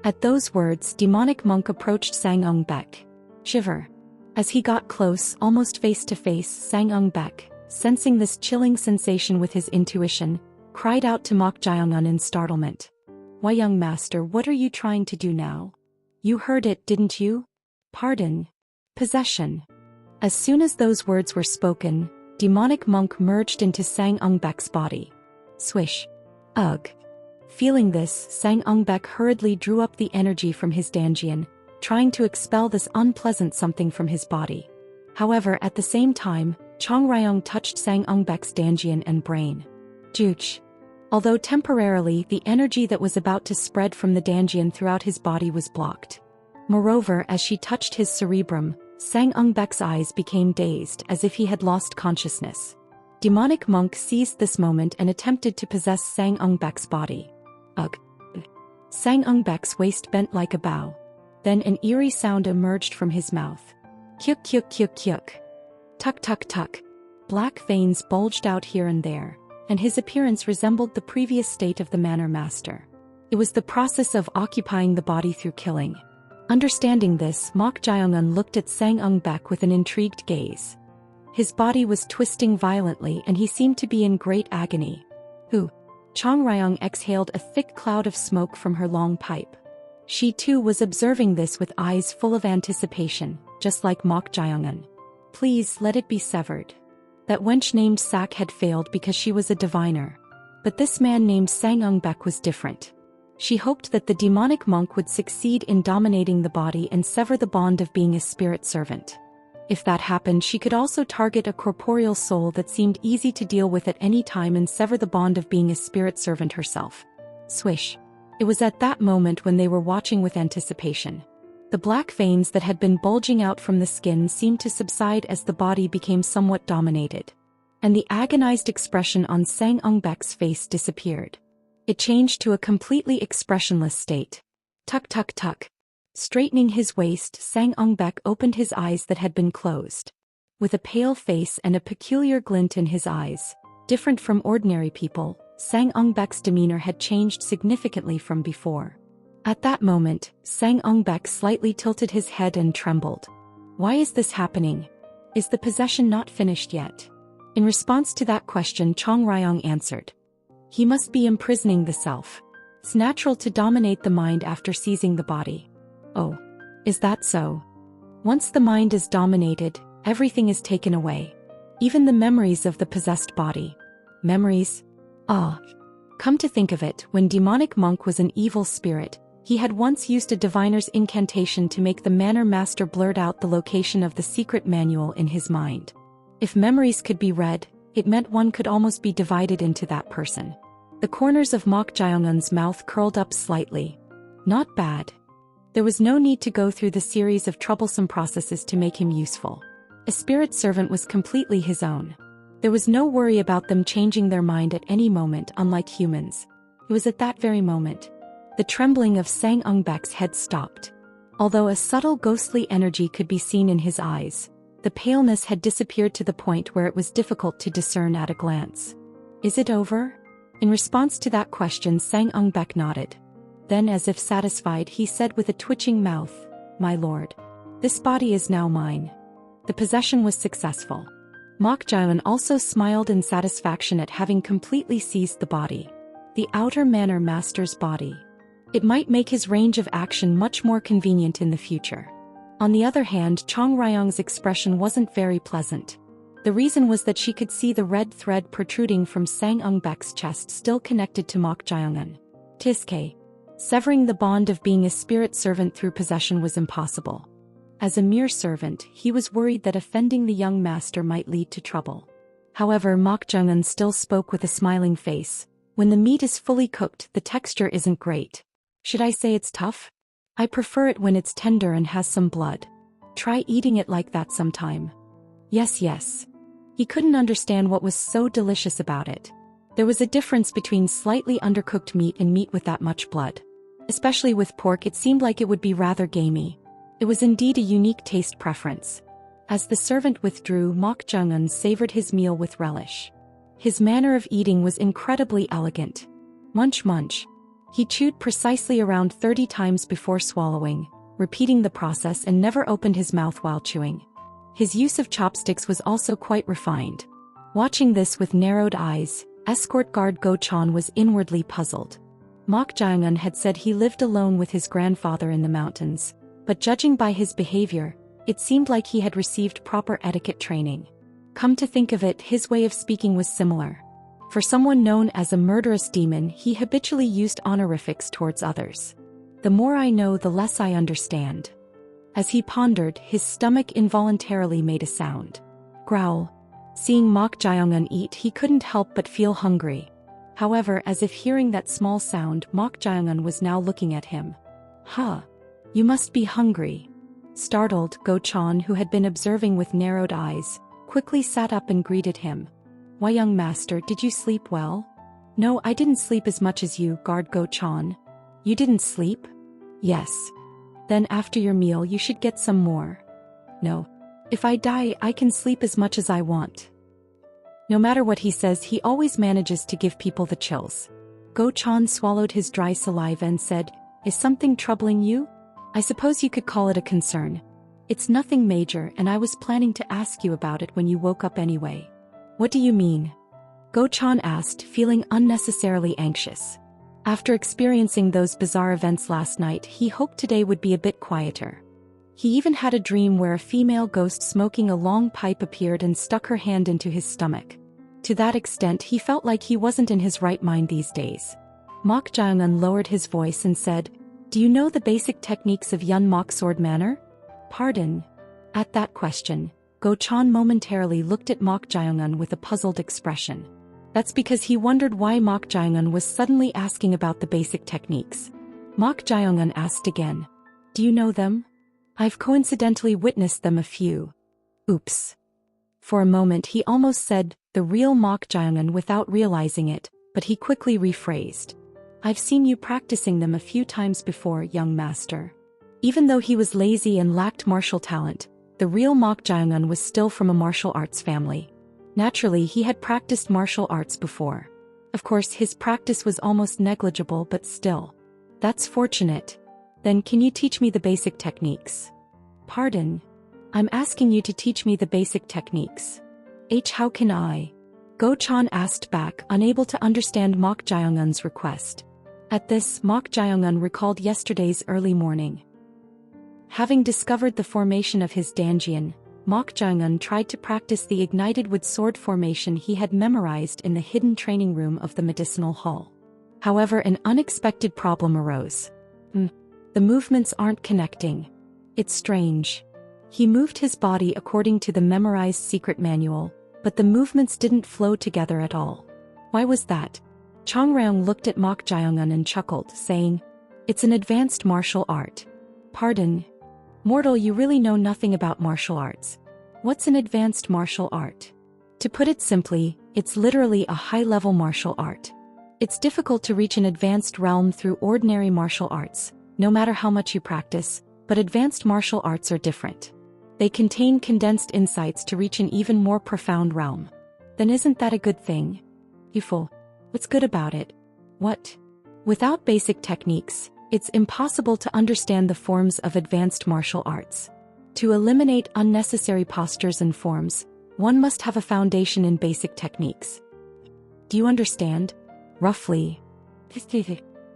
At those words, demonic monk approached Sang Ung-bek. Shiver. As he got close, almost face to face, Sang Ung-bek, sensing this chilling sensation with his intuition, cried out to Mok Jae-un in startlement. "Why, young master, what are you trying to do now? You heard it, didn't you? Pardon. Possession." As soon as those words were spoken, demonic monk merged into Sang Ung-bek's body. Swish. Ugh. Feeling this, Sang Ung-bek hurriedly drew up the energy from his danjian, trying to expel this unpleasant something from his body. However, at the same time, Chong Ryong touched Sang Ung-bek's danjian and brain. Juch. Although temporarily, the energy that was about to spread from the danjian throughout his body was blocked. Moreover, as she touched his cerebrum, Sang Ung-bek's eyes became dazed as if he had lost consciousness. Demonic monk seized this moment and attempted to possess Sang Ung-bek's body. Ugh. Sang Ung-bek's waist bent like a bow. Then an eerie sound emerged from his mouth. Kyuk kyuk kyuk kyuk. Tuk tuk tuk. Black veins bulged out here and there, and his appearance resembled the previous state of the manor master. It was the process of occupying the body through killing. Understanding this, Mok Jae-un looked at Sang Ung-bek with an intrigued gaze. His body was twisting violently and he seemed to be in great agony. Who? Chong Ryong exhaled a thick cloud of smoke from her long pipe. She too was observing this with eyes full of anticipation, just like Mok Jae-un. Please let it be severed. That wench named Sak had failed because she was a diviner. But this man named Sang Ung-bek was different. She hoped that the demonic monk would succeed in dominating the body and sever the bond of being a spirit servant. If that happened, she could also target a corporeal soul that seemed easy to deal with at any time and sever the bond of being a spirit servant herself. Swish. It was at that moment when they were watching with anticipation. The black veins that had been bulging out from the skin seemed to subside as the body became somewhat dominated. And the agonized expression on Sang Ung-bek's face disappeared. It changed to a completely expressionless state. Tuck tuck tuck. Straightening his waist, Sang Ung-bek opened his eyes that had been closed. With a pale face and a peculiar glint in his eyes, different from ordinary people, Sang Ung-bek's demeanor had changed significantly from before. At that moment, Sang Ung-bek slightly tilted his head and trembled. Why is this happening? Is the possession not finished yet? In response to that question, Chong Ryong answered. He must be imprisoning the self. It's natural to dominate the mind after seizing the body. Oh, is that so? Once the mind is dominated, everything is taken away. Even the memories of the possessed body. Memories? Ah. Come to think of it, when demonic monk was an evil spirit, he had once used a diviner's incantation to make the manor master blurt out the location of the secret manual in his mind. If memories could be read, it meant one could almost be divided into that person. The corners of Mok Jae-un's mouth curled up slightly. Not bad. There was no need to go through the series of troublesome processes to make him useful. A spirit servant was completely his own. There was no worry about them changing their mind at any moment, unlike humans. It was at that very moment. The trembling of Sang Ung-bek's head stopped. Although a subtle ghostly energy could be seen in his eyes, the paleness had disappeared to the point where it was difficult to discern at a glance. Is it over? In response to that question, Sang Ung-bek nodded. Then, as if satisfied, he said with a twitching mouth, "My lord. This body is now mine." The possession was successful. Mok Jae-un also smiled in satisfaction at having completely seized the body. The outer manor master's body. It might make his range of action much more convenient in the future. On the other hand, Chong Ryong's expression wasn't very pleasant. The reason was that she could see the red thread protruding from Sang Ung-bek's chest still connected to Mok Jae-un. Tiske. Severing the bond of being a spirit servant through possession was impossible. As a mere servant, he was worried that offending the young master might lead to trouble. However, Mok Jae-un still spoke with a smiling face. When the meat is fully cooked, the texture isn't great. Should I say it's tough? I prefer it when it's tender and has some blood. Try eating it like that sometime. Yes, yes. He couldn't understand what was so delicious about it. There was a difference between slightly undercooked meat and meat with that much blood. Especially with pork, it seemed like it would be rather gamey. It was indeed a unique taste preference. As the servant withdrew, Mok Jae-un savored his meal with relish. His manner of eating was incredibly elegant. Munch munch. He chewed precisely around 30 times before swallowing, repeating the process, and never opened his mouth while chewing. His use of chopsticks was also quite refined. Watching this with narrowed eyes, escort guard Go Chan was inwardly puzzled. Mok Jae-un had said he lived alone with his grandfather in the mountains, but judging by his behavior, it seemed like he had received proper etiquette training. Come to think of it, his way of speaking was similar. For someone known as a murderous demon, he habitually used honorifics towards others. The more I know, the less I understand. As he pondered, his stomach involuntarily made a sound. Growl. Seeing Mok Jae-un eat, he couldn't help but feel hungry. However, as if hearing that small sound, Mok Jae-un was now looking at him. Huh. You must be hungry. Startled, Go Chan, who had been observing with narrowed eyes, quickly sat up and greeted him. Why, young master, did you sleep well? No, I didn't sleep as much as you, guard Go Chan. You didn't sleep? Yes. Then after your meal you should get some more. No. If I die, I can sleep as much as I want. No matter what he says, he always manages to give people the chills. Go Chan swallowed his dry saliva and said, Is something troubling you? I suppose you could call it a concern. It's nothing major, and I was planning to ask you about it when you woke up anyway. What do you mean? Go Chan asked, feeling unnecessarily anxious. After experiencing those bizarre events last night, he hoped today would be a bit quieter. He even had a dream where a female ghost smoking a long pipe appeared and stuck her hand into his stomach. To that extent, he felt like he wasn't in his right mind these days. Mok Jae-eun lowered his voice and said, "Do you know the basic techniques of Yun Mok Sword Manor?" "Pardon?" At that question, Go-chan momentarily looked at Mok Jae-eun with a puzzled expression. That's because he wondered why Mok Jae-eun was suddenly asking about the basic techniques. Mok Jae-eun asked again, "Do you know them?" "I've coincidentally witnessed them a few." Oops. For a moment he almost said, the real Mok Jae-eun without realizing it, but he quickly rephrased. "I've seen you practicing them a few times before, young master." Even though he was lazy and lacked martial talent, the real Mok Jae-eun was still from a martial arts family. Naturally, he had practiced martial arts before. Of course, his practice was almost negligible, but still. "That's fortunate. Then can you teach me the basic techniques?" "Pardon? I'm asking you to teach me the basic techniques." How can I?" Go-chan asked back, unable to understand Mok Jae-eun's request. At this, Mok Jae-eun recalled yesterday's early morning. Having discovered the formation of his Danjian, Mok Jae-eun tried to practice the ignited wood sword formation he had memorized in the hidden training room of the medicinal hall. However, an unexpected problem arose. The movements aren't connecting. It's strange. He moved his body according to the memorized secret manual, but the movements didn't flow together at all. Why was that? Chong Ryung looked at Mok Jae-eun and chuckled, saying, "It's an advanced martial art." "Pardon? Mortal, you really know nothing about martial arts. What's an advanced martial art?" To put it simply, it's literally a high-level martial art. It's difficult to reach an advanced realm through ordinary martial arts, no matter how much you practice, but advanced martial arts are different. They contain condensed insights to reach an even more profound realm. Then isn't that a good thing? You fool. What's good about it? What? Without basic techniques, it's impossible to understand the forms of advanced martial arts. To eliminate unnecessary postures and forms, one must have a foundation in basic techniques. Do you understand? Roughly.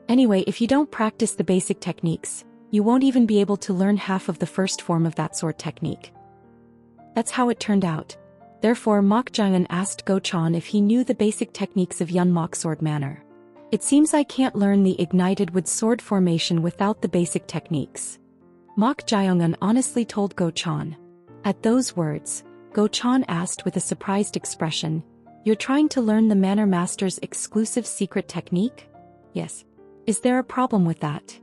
Anyway, if you don't practice the basic techniques, you won't even be able to learn half of the first form of that sword technique. That's how it turned out. Therefore, Mok Jae-eun asked Go-chan if he knew the basic techniques of Yun Mok Sword Manor. "It seems I can't learn the ignited wood sword formation without the basic techniques," Mok Jae-eun honestly told Go-chan. At those words, Go-chan asked with a surprised expression, "You're trying to learn the Manor Master's exclusive secret technique?" "Yes. Is there a problem with that?"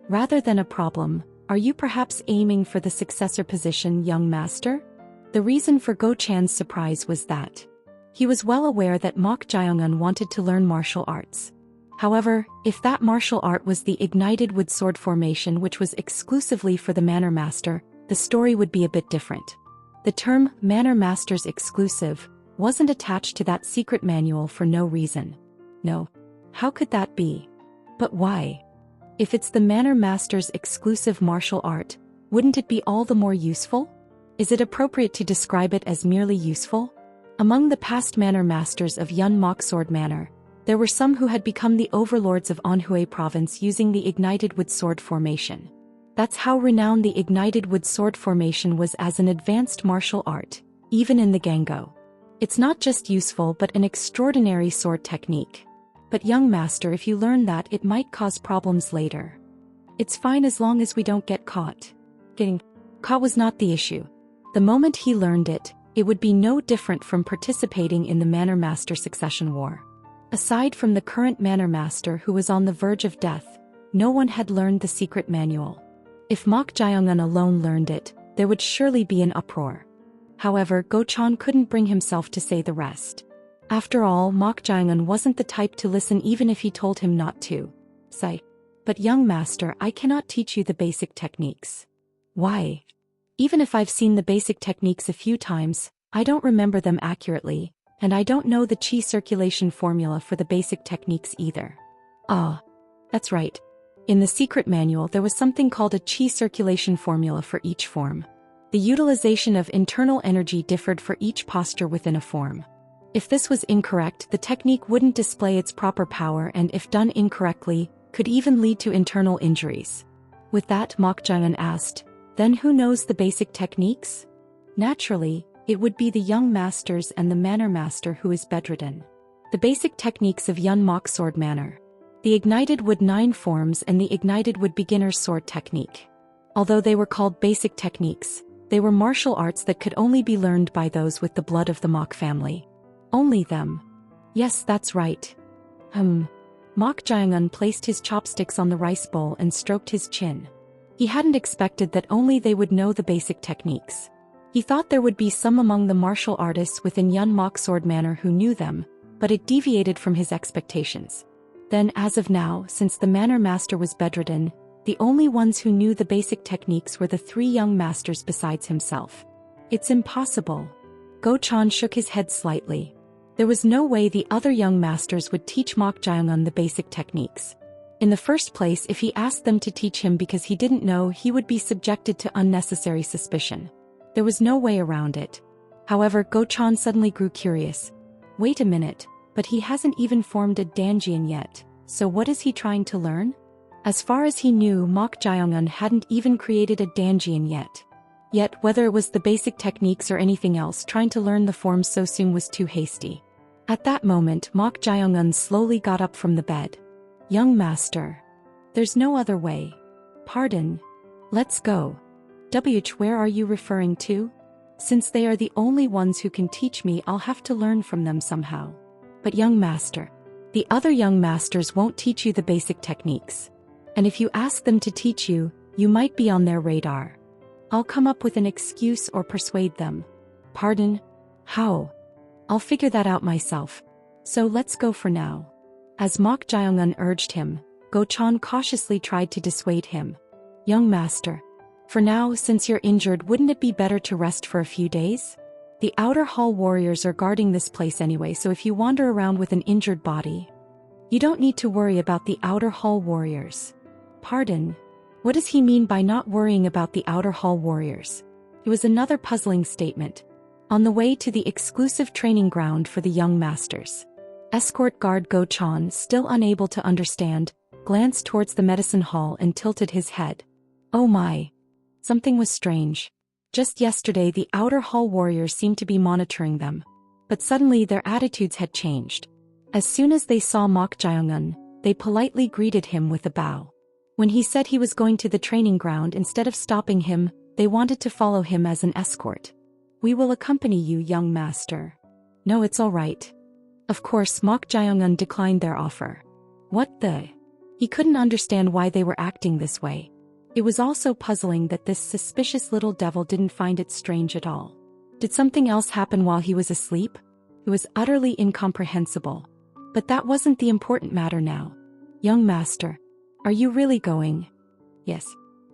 "Rather than a problem, are you perhaps aiming for the successor position, young master?" The reason for Go-chan's surprise was that he was well aware that Mok Jae-eun wanted to learn martial arts. However, if that martial art was the ignited wood sword formation which was exclusively for the Manor Master, the story would be a bit different. The term Manor Master's exclusive wasn't attached to that secret manual for no reason. No. How could that be? But why? If it's the Manor Master's exclusive martial art, wouldn't it be all the more useful? Is it appropriate to describe it as merely useful? Among the past Manor Masters of Yun Mok Sword Manor, there were some who had become the overlords of Anhui Province using the ignited wood sword formation. That's how renowned the ignited wood sword formation was as an advanced martial art, even in the Gango. It's not just useful but an extraordinary sword technique. But young master, if you learn that, it might cause problems later. It's fine as long as we don't get caught. Getting caught was not the issue. The moment he learned it, it would be no different from participating in the Manor Master succession war. Aside from the current Manor Master who was on the verge of death, no one had learned the secret manual. If Mok Jae-eun alone learned it, there would surely be an uproar. However, Go-chan couldn't bring himself to say the rest. After all, Mok Jae-eun wasn't the type to listen even if he told him not to. Say, "But young master, I cannot teach you the basic techniques." "Why?" "Even if I've seen the basic techniques a few times, I don't remember them accurately, and I don't know the qi circulation formula for the basic techniques either." "Ah, that's right. In the secret manual there was something called a qi circulation formula for each form. The utilization of internal energy differed for each posture within a form. If this was incorrect, the technique wouldn't display its proper power and if done incorrectly, could even lead to internal injuries." With that, Mok Jae-eun asked, Then who knows the basic techniques? Naturally, it would be the young masters and the manor master who is bedridden. The basic techniques of Yun Mok Sword Manor. The Ignited Wood 9 forms and the Ignited Wood Beginner Sword Technique. Although they were called basic techniques, they were martial arts that could only be learned by those with the blood of the Mok family. Only them. Yes, that's right. Mok Jae-young placed his chopsticks on the rice bowl and stroked his chin. He hadn't expected that only they would know the basic techniques. He thought there would be some among the martial artists within Yun Mok Sword Manor who knew them, but it deviated from his expectations. Then, as of now, since the manor master was bedridden, the only ones who knew the basic techniques were the 3 young masters besides himself. It's impossible. Go-chan shook his head slightly. There was no way the other young masters would teach Mok Jae-young the basic techniques. In the first place, if he asked them to teach him because he didn't know, he would be subjected to unnecessary suspicion. There was no way around it. However, Go-chan suddenly grew curious. Wait a minute, but he hasn't even formed a Danjian yet, so what is he trying to learn? As far as he knew, Mok Jae-young hadn't even created a Danjian yet. Yet, whether it was the basic techniques or anything else, trying to learn the forms so soon was too hasty. At that moment, Mok Jae-young slowly got up from the bed. Young master. There's no other way. Pardon. Let's go. Where are you referring to? Since they are the only ones who can teach me, I'll have to learn from them somehow. But young master. The other young masters won't teach you the basic techniques. And if you ask them to teach you, you might be on their radar. I'll come up with an excuse or persuade them. Pardon? How? I'll figure that out myself. So let's go for now. As Mok Jae-young urged him, Go-chan cautiously tried to dissuade him. Young master. For now, since you're injured, wouldn't it be better to rest for a few days? The outer hall warriors are guarding this place anyway, so if you wander around with an injured body, you don't need to worry about the outer hall warriors. Pardon? What does he mean by not worrying about the outer hall warriors? It was another puzzling statement. On the way to the exclusive training ground for the young masters, escort guard Go-chan, still unable to understand, glanced towards the medicine hall and tilted his head. Oh my. Something was strange. Just yesterday the outer hall warriors seemed to be monitoring them. But suddenly their attitudes had changed. As soon as they saw Mok Jae-young, they politely greeted him with a bow. When he said he was going to the training ground, instead of stopping him, they wanted to follow him as an escort. We will accompany you, young master. No, it's all right. Of course, Mok Jae-young declined their offer. What the? He couldn't understand why they were acting this way. It was also puzzling that this suspicious little devil didn't find it strange at all. Did something else happen while he was asleep? It was utterly incomprehensible. But that wasn't the important matter now. Young master, are you really going? Yes.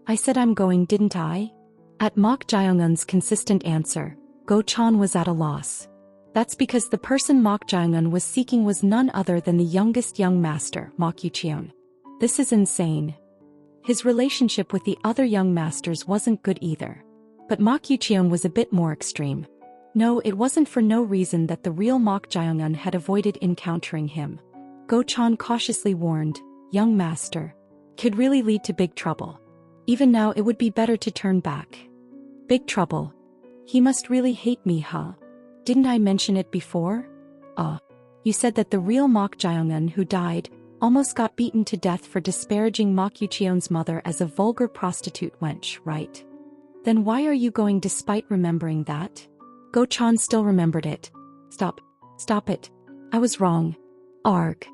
I said I'm going, didn't I? At Mok Jae-young's consistent answer, Go-chan was at a loss. That's because the person Mok Jae-young was seeking was none other than the youngest young master, Mok Yucheon. This is insane. His relationship with the other young masters wasn't good either. But Mok Yucheon was a bit more extreme. No, it wasn't for no reason that the real Mok Jae-young had avoided encountering him. Go-chan cautiously warned, young master, could really lead to big trouble. Even now it would be better to turn back. Big trouble. He must really hate me, huh? Didn't I mention it before? You said that the real Mok Jae-young who died almost got beaten to death for disparaging Mok Yucheon's mother as a vulgar prostitute wench, right? Then why are you going despite remembering that? Go-chan still remembered it. Stop it. I was wrong. Arg.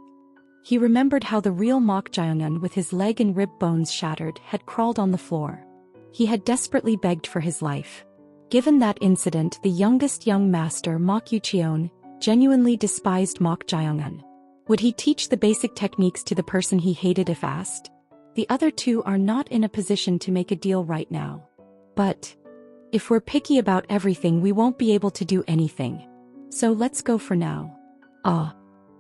He remembered how the real Mok Jae-young with his leg and rib bones shattered had crawled on the floor. He had desperately begged for his life. Given that incident, the youngest young master, Mok Yucheon, genuinely despised Mok Jae-young. Would he teach the basic techniques to the person he hated if asked? The other two are not in a position to make a deal right now. But if we're picky about everything, we won't be able to do anything. So let's go for now.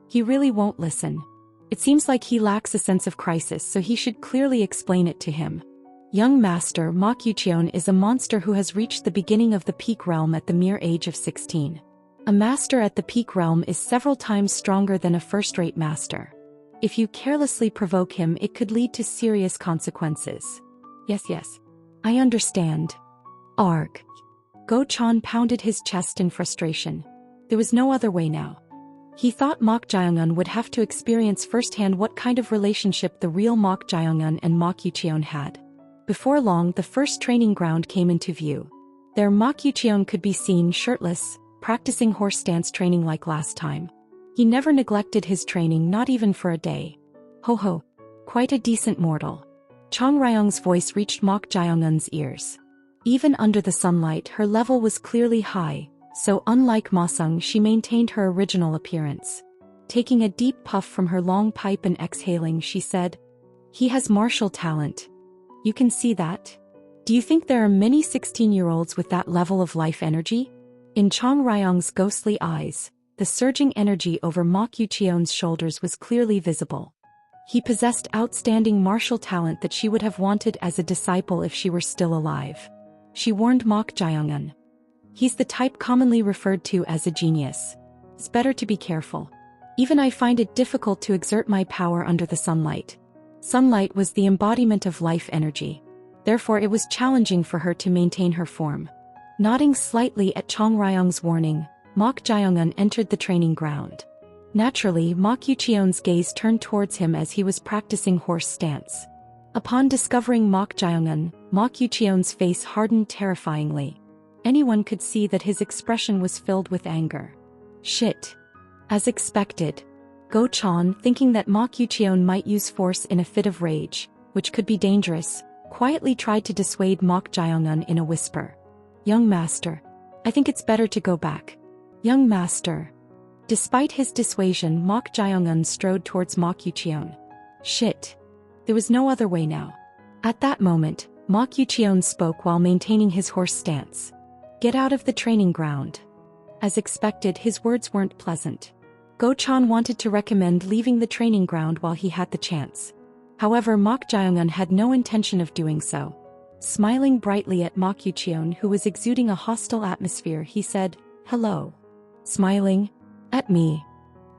He really won't listen. It seems like he lacks a sense of crisis, so he should clearly explain it to him. Young master Mok Yucheon is a monster who has reached the beginning of the peak realm at the mere age of 16. A master at the peak realm is several times stronger than a first-rate master. If you carelessly provoke him, it could lead to serious consequences. Yes. I understand. Arg. Go Chan pounded his chest in frustration. There was no other way now. He thought Mok Jae-eun would have to experience firsthand what kind of relationship the real Mok Jae-eun and Mok Yucheon had. Before long, the first training ground came into view. There Mok Yucheon could be seen shirtless, practicing horse stance training like last time. He never neglected his training, not even for a day. Ho ho. Quite a decent mortal. Chong Ryong's voice reached Mok Jae-eun's ears. Even under the sunlight, her level was clearly high, so unlike Ma Sung, she maintained her original appearance. Taking a deep puff from her long pipe and exhaling, she said, "He has martial talent. You can see that? Do you think there are many 16-year-olds with that level of life energy?" In Chong Ryong's ghostly eyes, the surging energy over Mok Yucheon's shoulders was clearly visible. He possessed outstanding martial talent that she would have wanted as a disciple if she were still alive. She warned Mok Jae-eun. He's the type commonly referred to as a genius. It's better to be careful. Even I find it difficult to exert my power under the sunlight. Sunlight was the embodiment of life energy. Therefore it was challenging for her to maintain her form. Nodding slightly at Chong Ryong's warning, Mok Jae-eun entered the training ground. Naturally, Mok Yucheon's gaze turned towards him as he was practicing horse stance. Upon discovering Mok Jae-eun, Mok Yucheon's face hardened terrifyingly. Anyone could see that his expression was filled with anger. Shit. As expected, Go Chan, thinking that Mok Yucheon might use force in a fit of rage, which could be dangerous, quietly tried to dissuade Mok Jae-eun in a whisper. "Young master, I think it's better to go back." "Young master." Despite his dissuasion, Mok Jae-eun strode towards Mok Yucheon. Shit. There was no other way now. At that moment, Mok Yucheon spoke while maintaining his horse stance. "Get out of the training ground." As expected, his words weren't pleasant. Go Chan wanted to recommend leaving the training ground while he had the chance. However, Mok Jae-eun had no intention of doing so. Smiling brightly at Mok Yucheon, who was exuding a hostile atmosphere, he said, "Hello." Smiling? At me?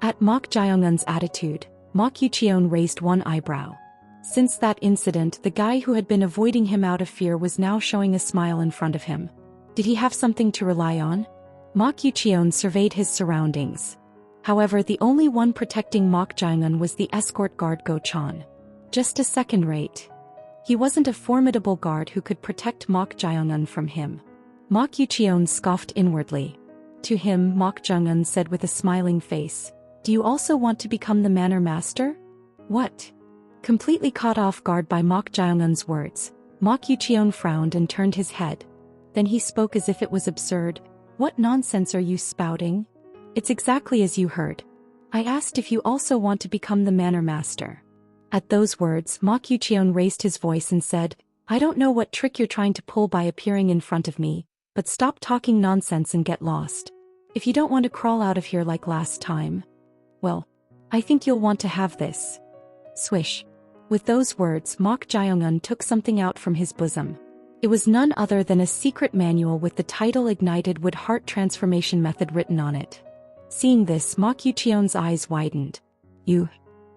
At Mok Jae-eun's attitude, Mok Yucheon raised one eyebrow. Since that incident, the guy who had been avoiding him out of fear was now showing a smile in front of him. Did he have something to rely on? Mok Yucheon surveyed his surroundings. However, the only one protecting Mok Jae-eun was the escort guard Go Chan. Just a second rate. He wasn't a formidable guard who could protect Mok Jae-eun from him. Mok Yucheon scoffed inwardly. To him, Mok Jae-eun said with a smiling face, "Do you also want to become the manor master?" "What?" Completely caught off guard by Mok Jae-eun's words, Mok Yucheon frowned and turned his head. Then he spoke as if it was absurd. "What nonsense are you spouting?" "It's exactly as you heard. I asked if you also want to become the manor master." At those words, Mok Yucheon raised his voice and said, "I don't know what trick you're trying to pull by appearing in front of me, but stop talking nonsense and get lost. If you don't want to crawl out of here like last time, well, I think you'll want to have this." Swish. With those words, Mok Jae-eun took something out from his bosom. It was none other than a secret manual with the title Ignited Wood Heart Transformation Method written on it. Seeing this, Mok Yucheon's eyes widened. "You?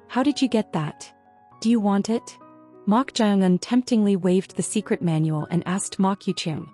How did you get that? Do you want it?" Mok Jae-eun temptingly waved the secret manual and asked Mok Yucheon.